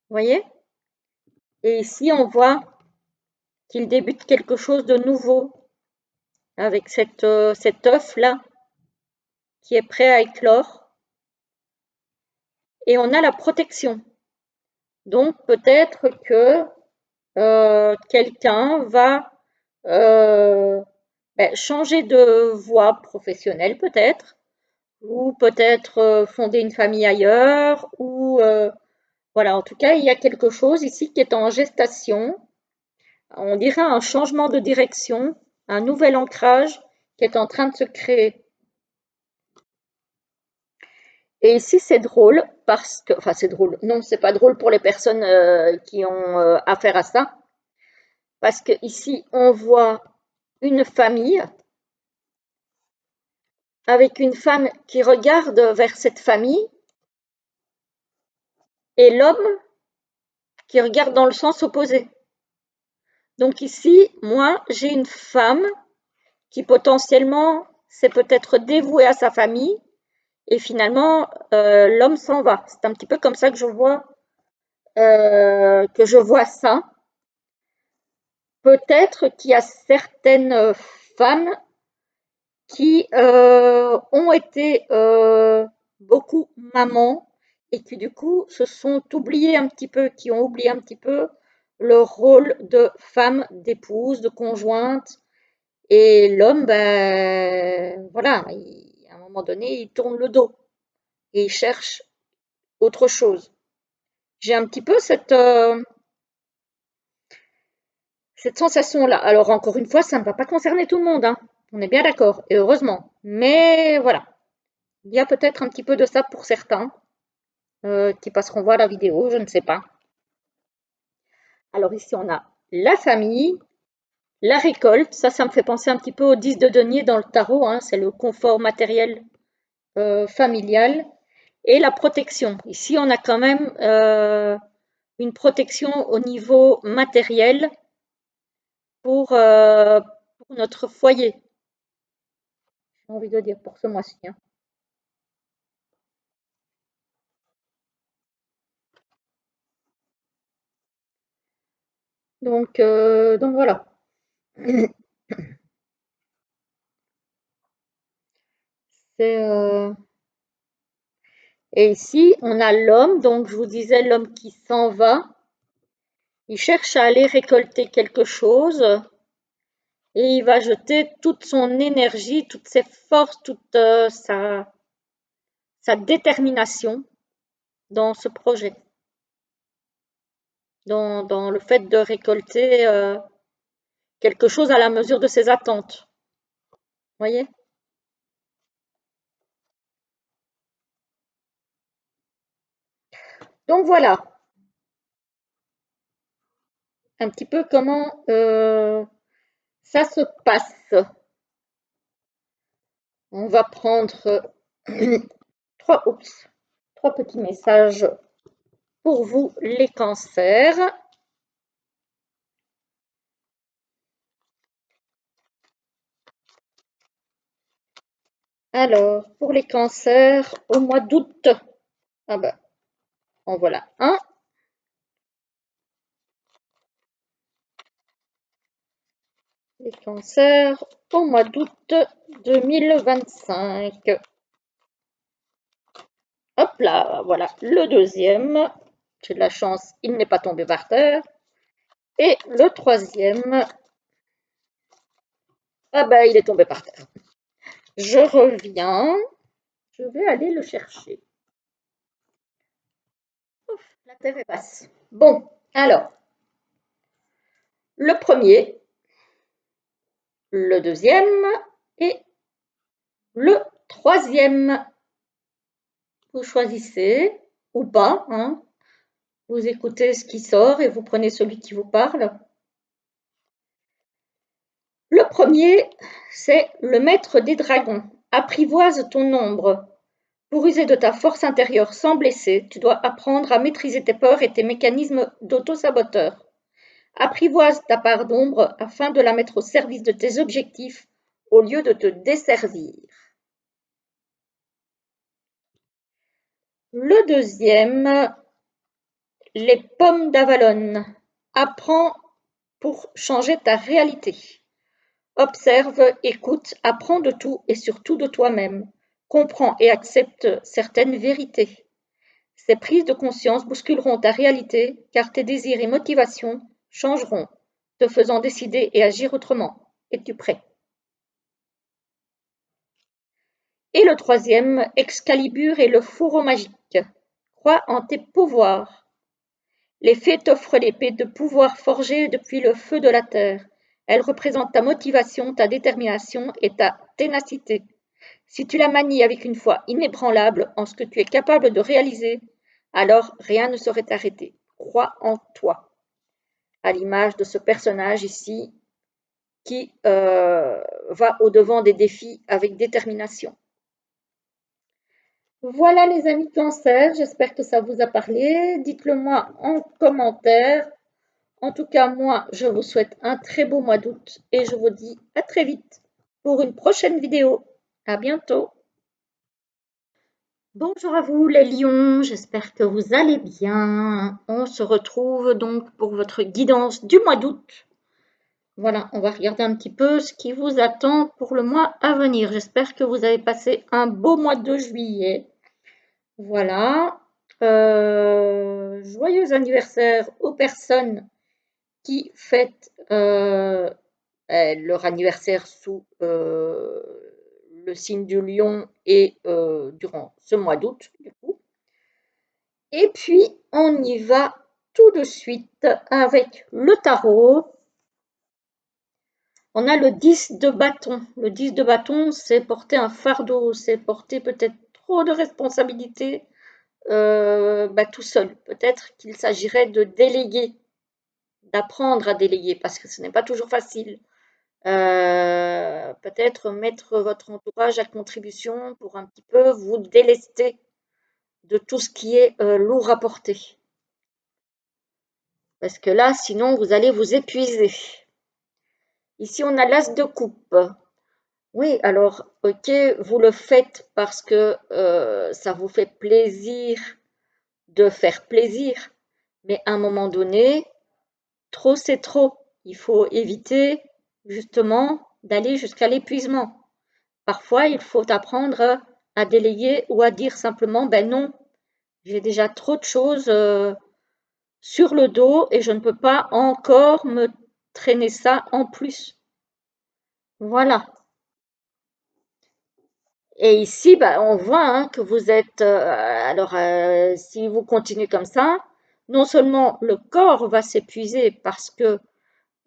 Vous voyez? Et ici, on voit qu'il débute quelque chose de nouveau avec cet œuf-là qui est prêt à éclore. Et on a la protection. Donc, peut-être que quelqu'un va changer de voie professionnelle, peut-être, ou peut-être fonder une famille ailleurs, ou voilà, en tout cas, il y a quelque chose ici qui est en gestation. On dirait un changement de direction, un nouvel ancrage qui est en train de se créer. Et ici, c'est drôle parce que, enfin, c'est drôle. Non, c'est pas drôle pour les personnes qui ont affaire à ça, parce que ici, on voit une famille avec une femme qui regarde vers cette famille et l'homme qui regarde dans le sens opposé. Donc ici, moi, j'ai une femme qui potentiellement s'est peut-être dévouée à sa famille et finalement l'homme s'en va. C'est un petit peu comme ça que je vois ça. Peut-être qu'il y a certaines femmes qui ont été beaucoup mamans et qui du coup se sont oubliées un petit peu, qui ont oublié un petit peu leur rôle de femme, d'épouse, de conjointe. Et l'homme, ben voilà, moment donné, il tourne le dos et il cherche autre chose. J'ai un petit peu cette sensation-là. Alors, encore une fois, ça ne va pas concerner tout le monde, hein. On est bien d'accord, et heureusement. Mais voilà, il y a peut-être un petit peu de ça pour certains qui passeront voir la vidéo, je ne sais pas. Alors ici, on a la famille, la récolte. Ça me fait penser un petit peu au 10 de denier dans le tarot, hein. C'est le confort matériel familial. Et la protection. Ici, on a quand même une protection au niveau matériel pour notre foyer. J'ai envie de dire pour ce mois-ci, hein. Donc voilà. Et ici, on a l'homme. Donc, je vous disais, l'homme qui s'en va. Il cherche à aller récolter quelque chose et il va jeter toute son énergie, toutes ses forces, toute sa détermination dans ce projet, dans le fait de récolter quelque chose à la mesure de ses attentes. Voyez? Donc voilà, un petit peu comment ça se passe. On va prendre trois petits messages pour vous, les cancers. Alors, pour les cancers, au mois d'août, ah ben, en voilà un. Les cancers au mois d'août 2025. Hop là, voilà le deuxième. J'ai de la chance, il n'est pas tombé par terre. Et le troisième, ah ben, il est tombé par terre. Je reviens. Je vais aller le chercher. Ouf, la terre est basse. Bon, alors, le premier, le deuxième et le troisième. Vous choisissez ou pas, hein. Vous écoutez ce qui sort et vous prenez celui qui vous parle. Le premier, c'est le maître des dragons. Apprivoise ton ombre. Pour user de ta force intérieure sans blesser, tu dois apprendre à maîtriser tes peurs et tes mécanismes d'auto-saboteur. Apprivoise ta part d'ombre afin de la mettre au service de tes objectifs au lieu de te desservir. Le deuxième, les pommes d'Avalon. Apprends pour changer ta réalité. Observe, écoute, apprends de tout et surtout de toi-même. Comprends et accepte certaines vérités. Ces prises de conscience bousculeront ta réalité car tes désirs et motivations changeront, te faisant décider et agir autrement. Es-tu prêt? Et le troisième, Excalibur et le fourreau magique. Crois en tes pouvoirs. Les fées t'offrent l'épée de pouvoir forgée depuis le feu de la terre. Elle représente ta motivation, ta détermination et ta ténacité. Si tu la manies avec une foi inébranlable en ce que tu es capable de réaliser, alors rien ne saurait t'arrêter. Crois en toi. À l'image de ce personnage ici qui va au-devant des défis avec détermination. Voilà les amis Cancer, j'espère que ça vous a parlé. Dites-le moi en commentaire. En tout cas, moi, je vous souhaite un très beau mois d'août et je vous dis à très vite pour une prochaine vidéo. À bientôt. Bonjour à vous les lions, j'espère que vous allez bien. On se retrouve donc pour votre guidance du mois d'août. Voilà, on va regarder un petit peu ce qui vous attend pour le mois à venir. J'espère que vous avez passé un beau mois de juillet. Voilà. Joyeux anniversaire aux personnes qui fêtent leur anniversaire sous le signe du lion et durant ce mois d'août, du coup. Et puis, on y va tout de suite avec le tarot. On a le 10 de bâton. Le 10 de bâton, c'est porter un fardeau, c'est porter peut-être trop de responsabilités tout seul. Peut-être qu'il s'agirait de déléguer, d'apprendre à déléguer, parce que ce n'est pas toujours facile. Peut-être mettre votre entourage à contribution pour un petit peu vous délester de tout ce qui est lourd à porter. Parce que là, sinon, vous allez vous épuiser. Ici, on a l'as de coupe. Oui, alors, ok, vous le faites parce que ça vous fait plaisir de faire plaisir, mais à un moment donné, trop c'est trop. Il faut éviter justement d'aller jusqu'à l'épuisement. Parfois, il faut apprendre à déléguer ou à dire simplement, ben non, j'ai déjà trop de choses sur le dos et je ne peux pas encore me traîner ça en plus. Voilà. Et ici, on voit hein, que vous êtes. Si vous continuez comme ça, non seulement le corps va s'épuiser parce que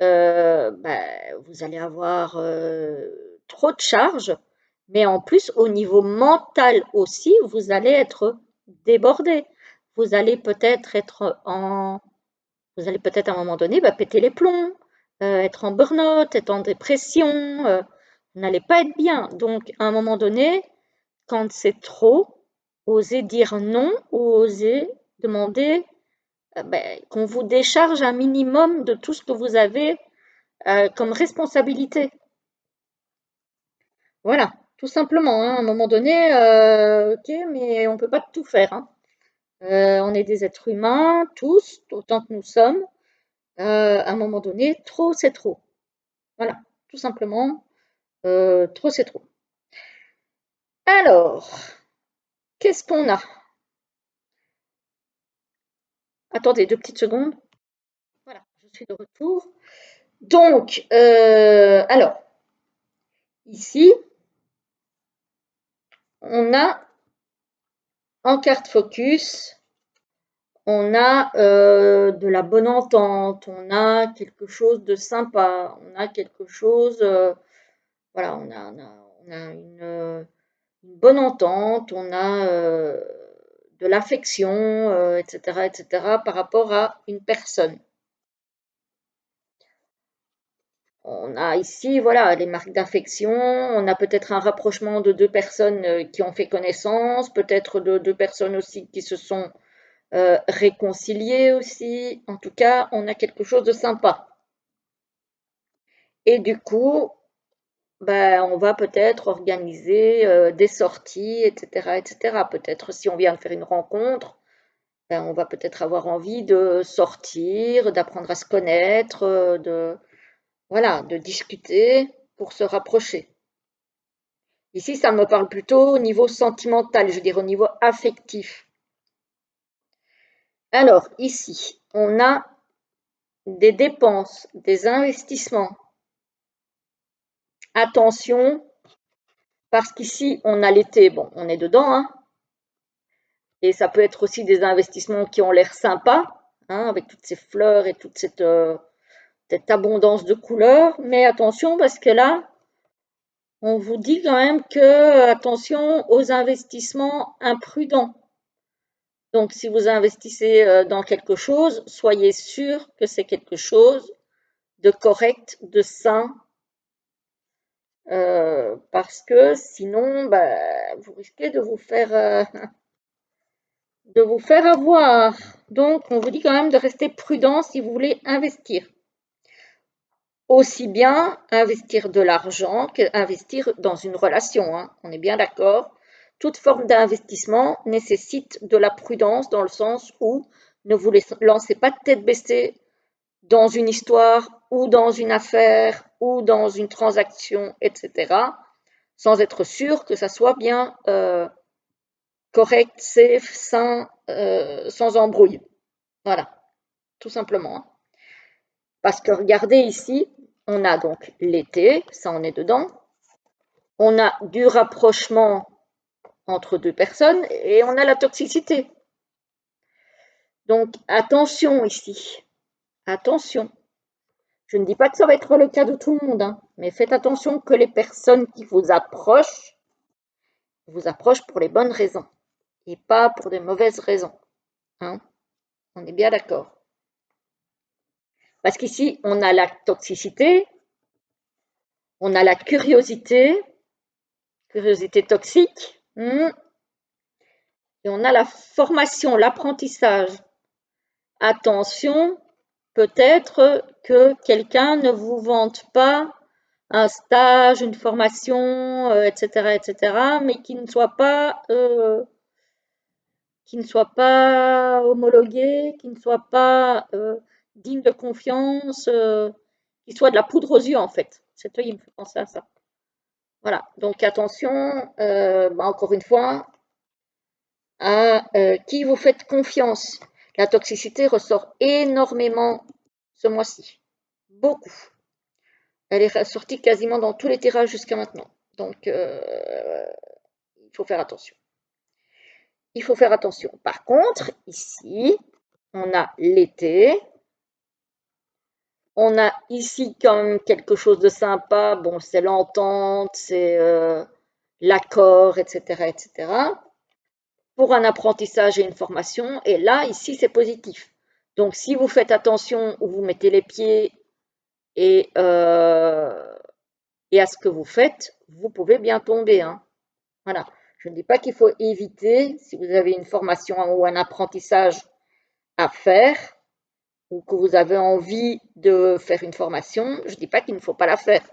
vous allez avoir trop de charges, mais en plus, au niveau mental aussi, vous allez être débordé. Vous allez peut-être vous allez peut-être à un moment donné péter les plombs, être en burn-out, être en dépression, vous n'allez pas être bien. Donc, à un moment donné, quand c'est trop, osez dire non ou osez demander qu'on vous décharge un minimum de tout ce que vous avez comme responsabilité. Voilà, tout simplement. Hein, à un moment donné, ok, mais on ne peut pas tout faire. Hein. On est des êtres humains, tous, autant que nous sommes. À un moment donné, trop, c'est trop. Voilà, tout simplement, trop, c'est trop. Alors, qu'est-ce qu'on a? Attendez 2 petites secondes. Voilà, je suis de retour. Donc, alors, ici, on a en carte focus, on a de la bonne entente, on a quelque chose de sympa, on a quelque chose, voilà, on a une bonne entente, on a de l'affection, etc., etc., par rapport à une personne. On a ici, voilà, les marques d'affection, on a peut-être un rapprochement de 2 personnes qui ont fait connaissance, peut-être de 2 personnes aussi qui se sont réconciliées aussi. En tout cas, on a quelque chose de sympa. Et du coup, on va peut-être organiser des sorties, etc., etc. Peut-être si on vient de faire une rencontre, on va peut-être avoir envie de sortir, d'apprendre à se connaître, voilà, de discuter pour se rapprocher. Ici, ça me parle plutôt au niveau sentimental, je veux dire au niveau affectif. Alors, ici, on a des dépenses, des investissements. Attention, parce qu'ici, on a l'été, bon, on est dedans, hein, et ça peut être aussi des investissements qui ont l'air sympas, hein, avec toutes ces fleurs et toute cette abondance de couleurs, mais attention parce que là, on vous dit quand même que attention aux investissements imprudents. Donc, si vous investissez dans quelque chose, soyez sûr que c'est quelque chose de correct, de sain, parce que sinon, vous risquez de vous faire avoir. Donc, on vous dit quand même de rester prudent si vous voulez investir. Aussi bien investir de l'argent qu'investir dans une relation, hein, on est bien d'accord. Toute forme d'investissement nécessite de la prudence dans le sens où ne vous lancez pas de tête baissée dans une histoire ou dans une affaire ou dans une transaction, etc., sans être sûr que ça soit bien correct, safe, sain, sans embrouille. Voilà, tout simplement. Parce que regardez ici, on a donc l'été, ça on est dedans. On a du rapprochement entre deux personnes et on a la toxicité. Donc attention ici, attention. Je ne dis pas que ça va être le cas de tout le monde, hein, mais faites attention que les personnes qui vous approchent pour les bonnes raisons et pas pour des mauvaises raisons. Hein. On est bien d'accord. Parce qu'ici, on a la toxicité, on a la curiosité toxique, et on a la formation, l'apprentissage. Attention, peut-être que quelqu'un ne vous vante pas un stage, une formation, etc., etc., mais qui ne soit pas homologué, qui ne soit pas digne de confiance, qui soit de la poudre aux yeux en fait. Cet œil, il me fait penser à ça. Voilà, donc attention, encore une fois, à qui vous faites confiance. La toxicité ressort énormément ce mois-ci, beaucoup. Elle est ressortie quasiment dans tous les tirages jusqu'à maintenant. Donc, il faut faire attention. Il faut faire attention. Par contre, ici, on a l'été. On a ici quand même quelque chose de sympa. Bon, c'est l'entente, c'est l'accord, etc., etc. Pour un apprentissage et une formation. Et là, ici, c'est positif. Donc, si vous faites attention où vous mettez les pieds et à ce que vous faites, vous pouvez bien tomber. Hein. Voilà. Je ne dis pas qu'il faut éviter, si vous avez une formation ou un apprentissage à faire, ou que vous avez envie de faire une formation, je ne dis pas qu'il ne faut pas la faire.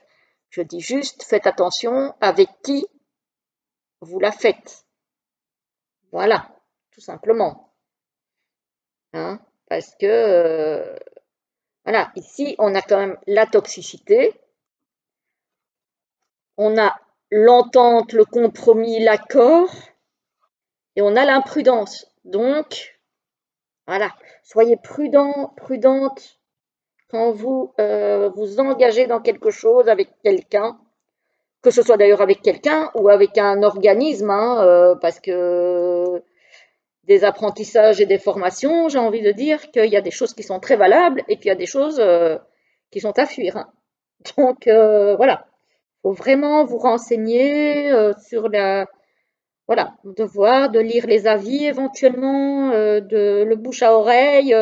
Je dis juste, faites attention avec qui vous la faites. Voilà, tout simplement. Hein, parce que, voilà, ici, on a quand même la toxicité, on a l'entente, le compromis, l'accord, et on a l'imprudence. Donc, voilà, soyez prudent, prudente quand vous vous engagez dans quelque chose avec quelqu'un, que ce soit d'ailleurs avec quelqu'un ou avec un organisme, hein, parce que des apprentissages et des formations, j'ai envie de dire qu'il y a des choses qui sont très valables et puis il y a des choses qui sont à fuir. Hein. Donc voilà, il faut vraiment vous renseigner sur la, voilà, de voir, de lire les avis éventuellement, de le bouche à oreille,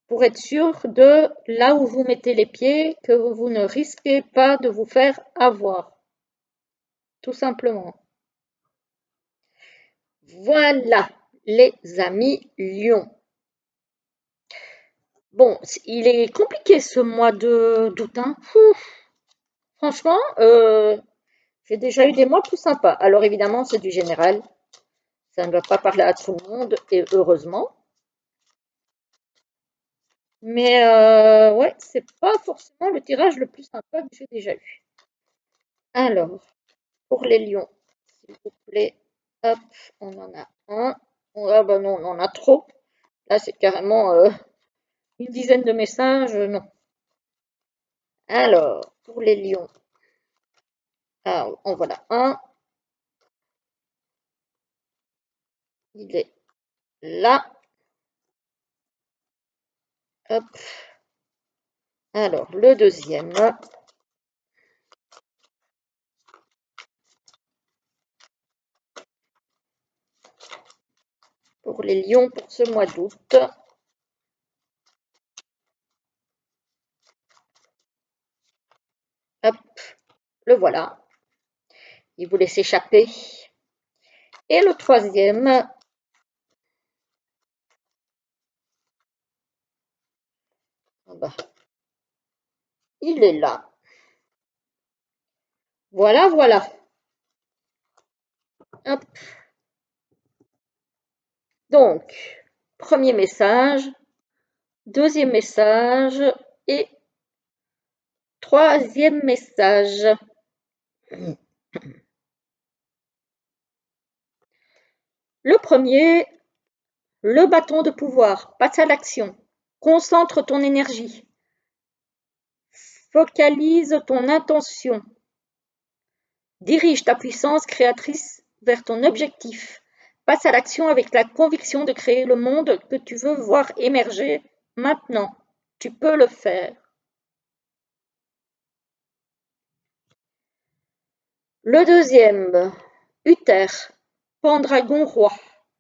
pour être sûr de là où vous mettez les pieds, que vous ne risquez pas de vous faire avoir, tout simplement. Voilà, les amis lions. Bon, il est compliqué ce mois d'août, hein. Franchement, j'ai déjà eu des mois plus sympas. Alors évidemment, c'est du général. Ça ne va pas parler à tout le monde, et heureusement. Mais ouais, c'est pas forcément le tirage le plus sympa que j'ai déjà eu. Alors, pour les lions, s'il vous plaît, hop, on en a un. Ah bah non, on en a trop. Là, c'est carrément une dizaine de messages, non. Alors, pour les lions, en voilà un. Il est là. Hop. Alors, le deuxième. Pour les lions pour ce mois d'août. Hop, le voilà. Il voulait s'échapper. Et le troisième. Il est là. Voilà, voilà. Hop. Donc, premier message, deuxième message et troisième message. Le premier, le bâton de pouvoir, passe à l'action. Concentre ton énergie. Focalise ton intention. Dirige ta puissance créatrice vers ton objectif. Passe à l'action avec la conviction de créer le monde que tu veux voir émerger maintenant. Tu peux le faire. Le deuxième, Uther, Pendragon roi,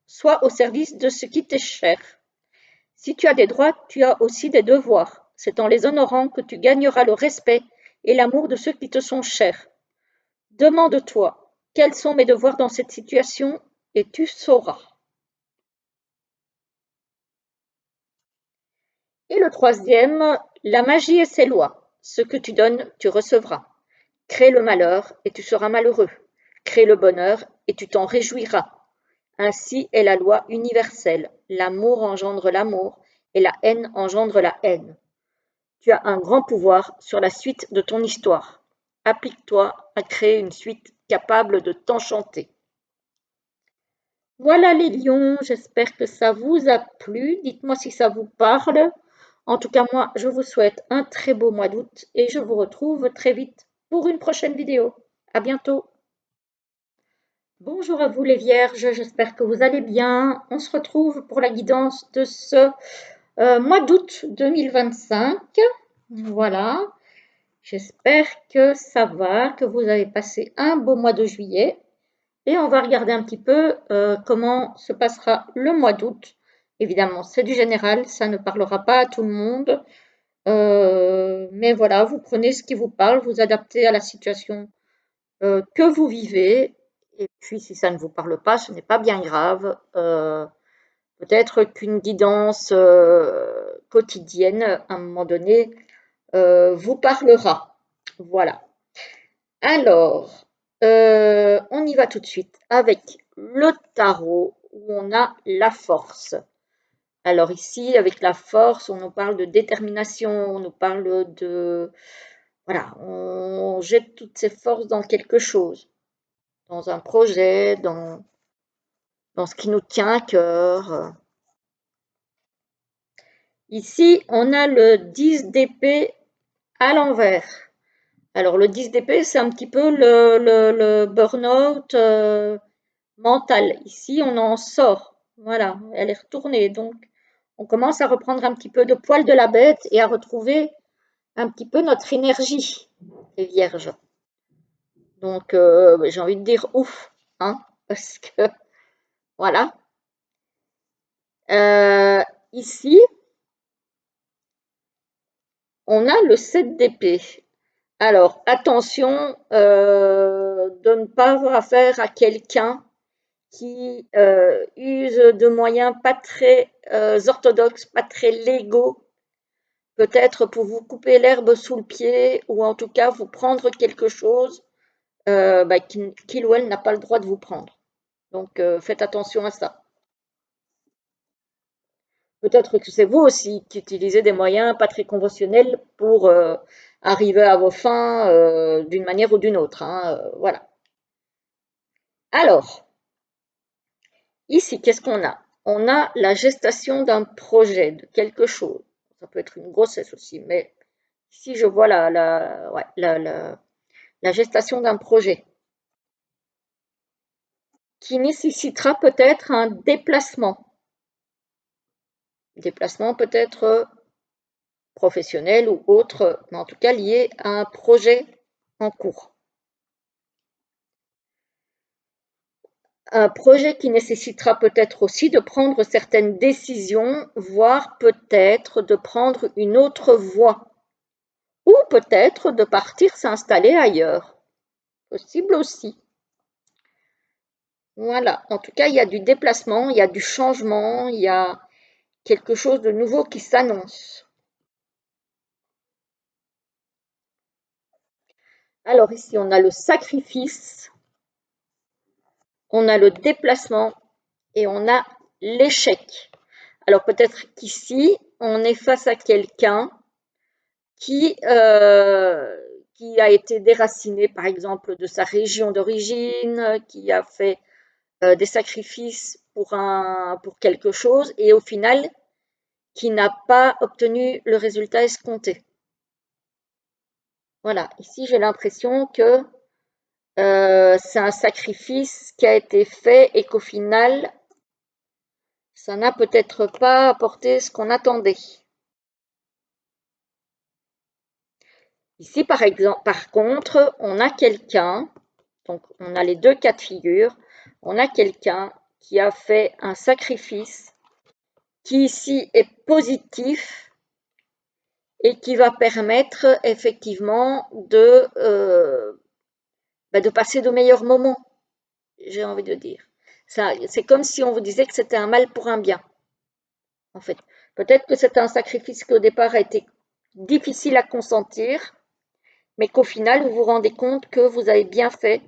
sois au service de ce qui t'est cher. Si tu as des droits, tu as aussi des devoirs. C'est en les honorant que tu gagneras le respect et l'amour de ceux qui te sont chers. Demande-toi, quels sont mes devoirs dans cette situation et tu sauras. Et le troisième, la magie et ses lois. Ce que tu donnes, tu recevras. Crée le malheur et tu seras malheureux. Crée le bonheur et tu t'en réjouiras. Ainsi est la loi universelle. L'amour engendre l'amour et la haine engendre la haine. Tu as un grand pouvoir sur la suite de ton histoire. Applique-toi à créer une suite capable de t'enchanter. Voilà les lions, j'espère que ça vous a plu. Dites-moi si ça vous parle. En tout cas, moi, je vous souhaite un très beau mois d'août et je vous retrouve très vite pour une prochaine vidéo. À bientôt. Bonjour à vous les vierges, j'espère que vous allez bien. On se retrouve pour la guidance de ce mois d'août 2025. Voilà, j'espère que ça va, que vous avez passé un beau mois de juillet. Et on va regarder un petit peu comment se passera le mois d'août. Évidemment, c'est du général, ça ne parlera pas à tout le monde. Mais voilà, vous prenez ce qui vous parle, vous adaptez à la situation que vous vivez. Et puis, si ça ne vous parle pas, ce n'est pas bien grave. Peut-être qu'une guidance quotidienne, à un moment donné, vous parlera. Voilà. Alors, on y va tout de suite avec le tarot où on a la force. Alors ici, avec la force, on nous parle de détermination, on nous parle de... Voilà, on jette toutes ses forces dans quelque chose, dans un projet, dans ce qui nous tient à cœur. Ici, on a le 10 d'épée à l'envers. Alors le 10 d'épée, c'est un petit peu le burn-out mental. Ici, on en sort. Voilà, elle est retournée. Donc, on commence à reprendre un petit peu de poil de la bête et à retrouver un petit peu notre énergie, les vierges. Donc, j'ai envie de dire ouf, hein, parce que, voilà. Ici, on a le 7 d'épée. Alors, attention de ne pas avoir affaire à quelqu'un qui use de moyens pas très orthodoxes, pas très légaux, peut-être pour vous couper l'herbe sous le pied ou en tout cas vous prendre quelque chose qu'il ou elle n'a pas le droit de vous prendre. Donc, faites attention à ça. Peut-être que c'est vous aussi qui utilisez des moyens pas très conventionnels pour arriver à vos fins d'une manière ou d'une autre, hein, voilà. Alors, ici, qu'est-ce qu'on a? On a la gestation d'un projet, de quelque chose. Ça peut être une grossesse aussi, mais ici, je vois la gestation d'un projet qui nécessitera peut-être un déplacement. Déplacement peut-être professionnel ou autre, mais en tout cas lié à un projet en cours. Un projet qui nécessitera peut-être aussi de prendre certaines décisions, voire peut-être de prendre une autre voie, ou peut-être de partir s'installer ailleurs. Possible aussi. Voilà, en tout cas, il y a du déplacement, il y a du changement, il y a quelque chose de nouveau qui s'annonce. Alors ici, on a le sacrifice, on a le déplacement et on a l'échec. Alors peut-être qu'ici, on est face à quelqu'un qui a été déraciné, par exemple, de sa région d'origine, qui a fait des sacrifices pour quelque chose et au final, qui n'a pas obtenu le résultat escompté. Voilà, ici j'ai l'impression que c'est un sacrifice qui a été fait et qu'au final, ça n'a peut-être pas apporté ce qu'on attendait. Ici, par exemple, par contre, on a quelqu'un, donc on a les deux cas de figure, on a quelqu'un qui a fait un sacrifice qui ici est positif et qui va permettre effectivement de passer de meilleurs moments, j'ai envie de dire. C'est comme si on vous disait que c'était un mal pour un bien, en fait. Peut-être que c'est un sacrifice qui au départ a été difficile à consentir, mais qu'au final, vous vous rendez compte que vous avez bien fait,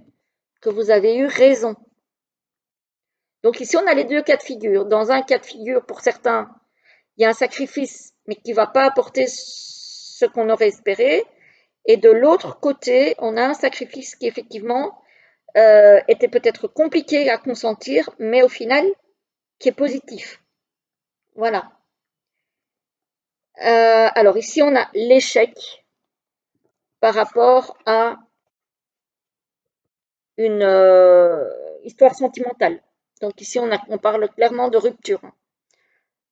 que vous avez eu raison. Donc ici, on a les deux cas de figure. Dans un cas de figure, pour certains, il y a un sacrifice, mais qui ne va pas apporter ce qu'on aurait espéré. Et de l'autre côté, on a un sacrifice qui effectivement était peut-être compliqué à consentir, mais au final, qui est positif. Voilà. Alors ici, on a l'échec par rapport à une histoire sentimentale. Donc ici, on parle clairement de rupture.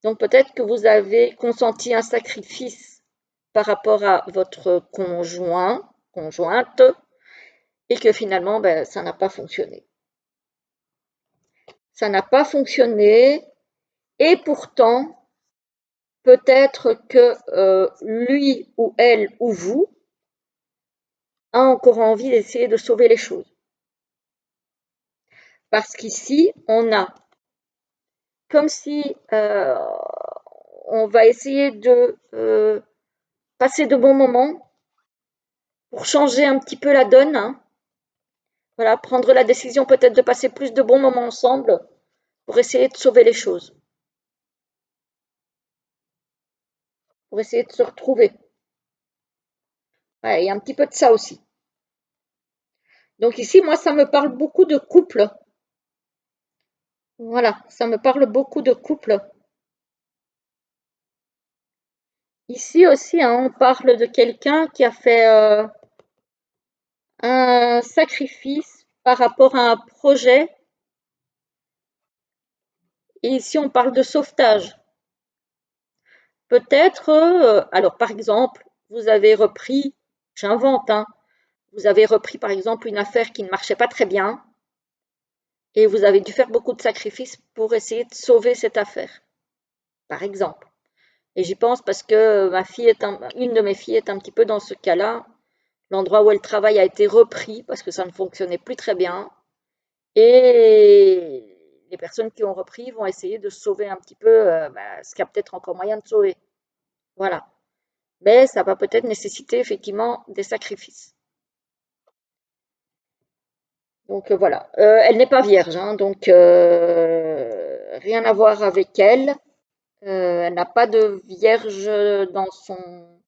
Donc peut-être que vous avez consenti un sacrifice par rapport à votre conjoint, conjointe, et que finalement, ben, ça n'a pas fonctionné. Ça n'a pas fonctionné, et pourtant, peut-être que lui ou elle ou vous a encore envie d'essayer de sauver les choses. Parce qu'ici, on a comme si on va essayer de passer de bons moments pour changer un petit peu la donne. Hein. Voilà, prendre la décision peut-être de passer plus de bons moments ensemble pour essayer de sauver les choses, pour essayer de se retrouver. Ouais, il y a un petit peu de ça aussi. Donc ici, moi, ça me parle beaucoup de couple. Voilà, ça me parle beaucoup de couple. Ici aussi, hein, on parle de quelqu'un qui a fait un sacrifice par rapport à un projet. Et ici, on parle de sauvetage. Peut-être, alors par exemple, vous avez repris, j'invente, hein, vous avez repris par exemple une affaire qui ne marchait pas très bien et vous avez dû faire beaucoup de sacrifices pour essayer de sauver cette affaire, par exemple. Et j'y pense parce que une de mes filles est un petit peu dans ce cas-là. L'endroit où elle travaille a été repris parce que ça ne fonctionnait plus très bien. Et les personnes qui ont repris vont essayer de sauver un petit peu ce qu'il y a peut-être encore moyen de sauver. Voilà. Mais ça va peut-être nécessiter effectivement des sacrifices. Donc voilà. Elle n'est pas vierge, hein, donc rien à voir avec elle. Elle n'a pas de vierge dans son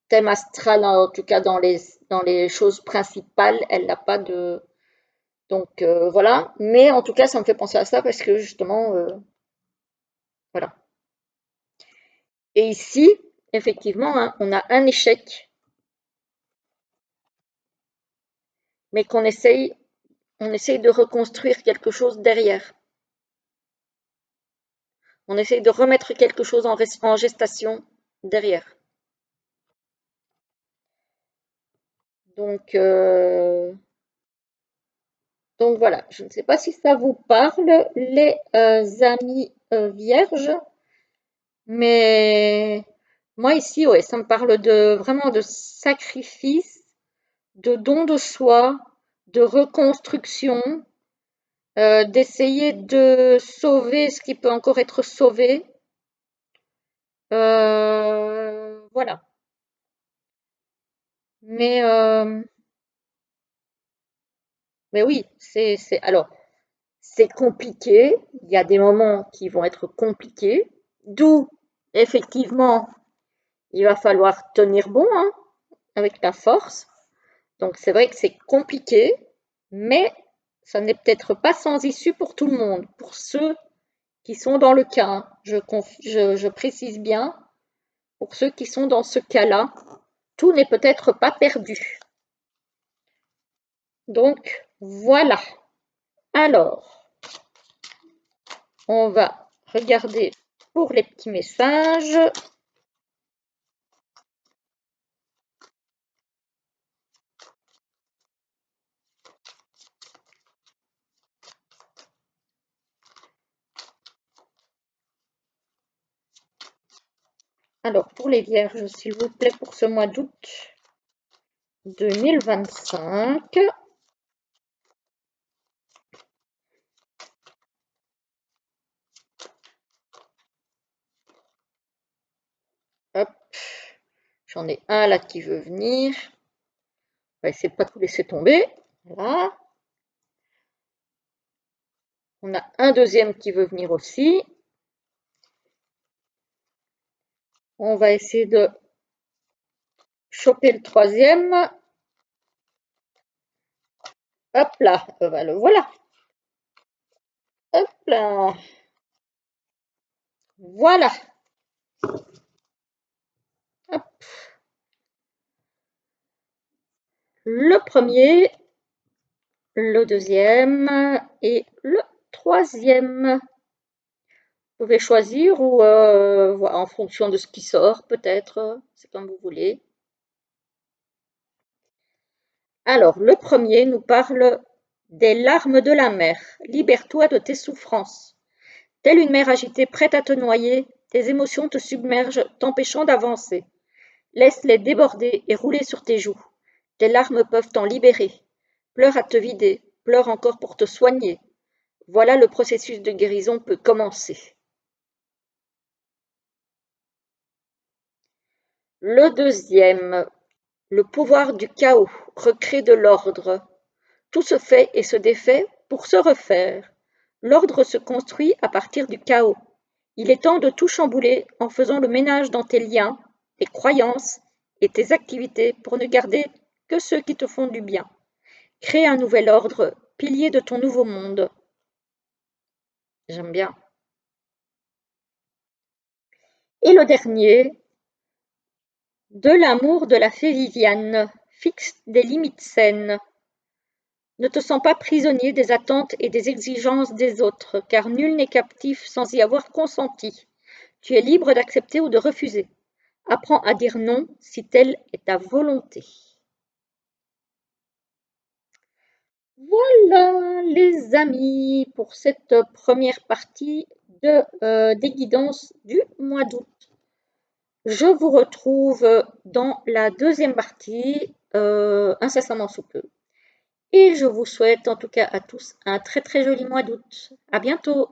thème astral, en tout cas dans les choses principales. Elle n'a pas de. Donc voilà. Mais en tout cas, ça me fait penser à ça parce que justement, voilà. Et ici, effectivement, hein, on a un échec, mais on essaye de reconstruire quelque chose derrière. On essaye de remettre quelque chose en gestation derrière. Donc, euh, donc voilà, je ne sais pas si ça vous parle, les amis vierges, mais moi ici, ouais, ça me parle de vraiment de sacrifice, de don de soi, de reconstruction, d'essayer de sauver ce qui peut encore être sauvé. Voilà. Mais, euh, mais oui, alors, c'est compliqué. Il y a des moments qui vont être compliqués, d'où, effectivement, il va falloir tenir bon, hein, avec la force. Donc, c'est vrai que c'est compliqué, mais ça n'est peut-être pas sans issue pour tout le monde. Pour ceux qui sont dans le cas, hein. Je précise bien, pour ceux qui sont dans ce cas-là, tout n'est peut-être pas perdu. Donc, voilà. Alors, on va regarder pour les petits messages. Alors, pour les vierges, s'il vous plaît, pour ce mois d'août 2025. Hop, j'en ai un là qui veut venir. On va essayer de ne pas tout laisser tomber. Voilà. On a un deuxième qui veut venir aussi. On va essayer de choper le troisième. Hop là, le voilà. Hop là. Voilà. Hop. Le premier, le deuxième et le troisième. Vous pouvez choisir ou en fonction de ce qui sort, peut-être, c'est comme vous voulez. Alors, le premier nous parle des larmes de la mer. Libère-toi de tes souffrances. Telle une mer agitée prête à te noyer, tes émotions te submergent, t'empêchant d'avancer. Laisse-les déborder et rouler sur tes joues. Tes larmes peuvent t'en libérer. Pleure à te vider, pleure encore pour te soigner. Voilà, le processus de guérison peut commencer. Le deuxième, le pouvoir du chaos recrée de l'ordre. Tout se fait et se défait pour se refaire. L'ordre se construit à partir du chaos. Il est temps de tout chambouler en faisant le ménage dans tes liens, tes croyances et tes activités pour ne garder que ceux qui te font du bien. Crée un nouvel ordre, pilier de ton nouveau monde. J'aime bien. Et le dernier, de l'amour de la fée Viviane. Fixe des limites saines. Ne te sens pas prisonnier des attentes et des exigences des autres, car nul n'est captif sans y avoir consenti. Tu es libre d'accepter ou de refuser. Apprends à dire non si telle est ta volonté. Voilà les amis pour cette première partie des guidances du mois d'août. Je vous retrouve dans la deuxième partie incessamment sous peu. Et je vous souhaite en tout cas à tous un très très joli mois d'août. À bientôt.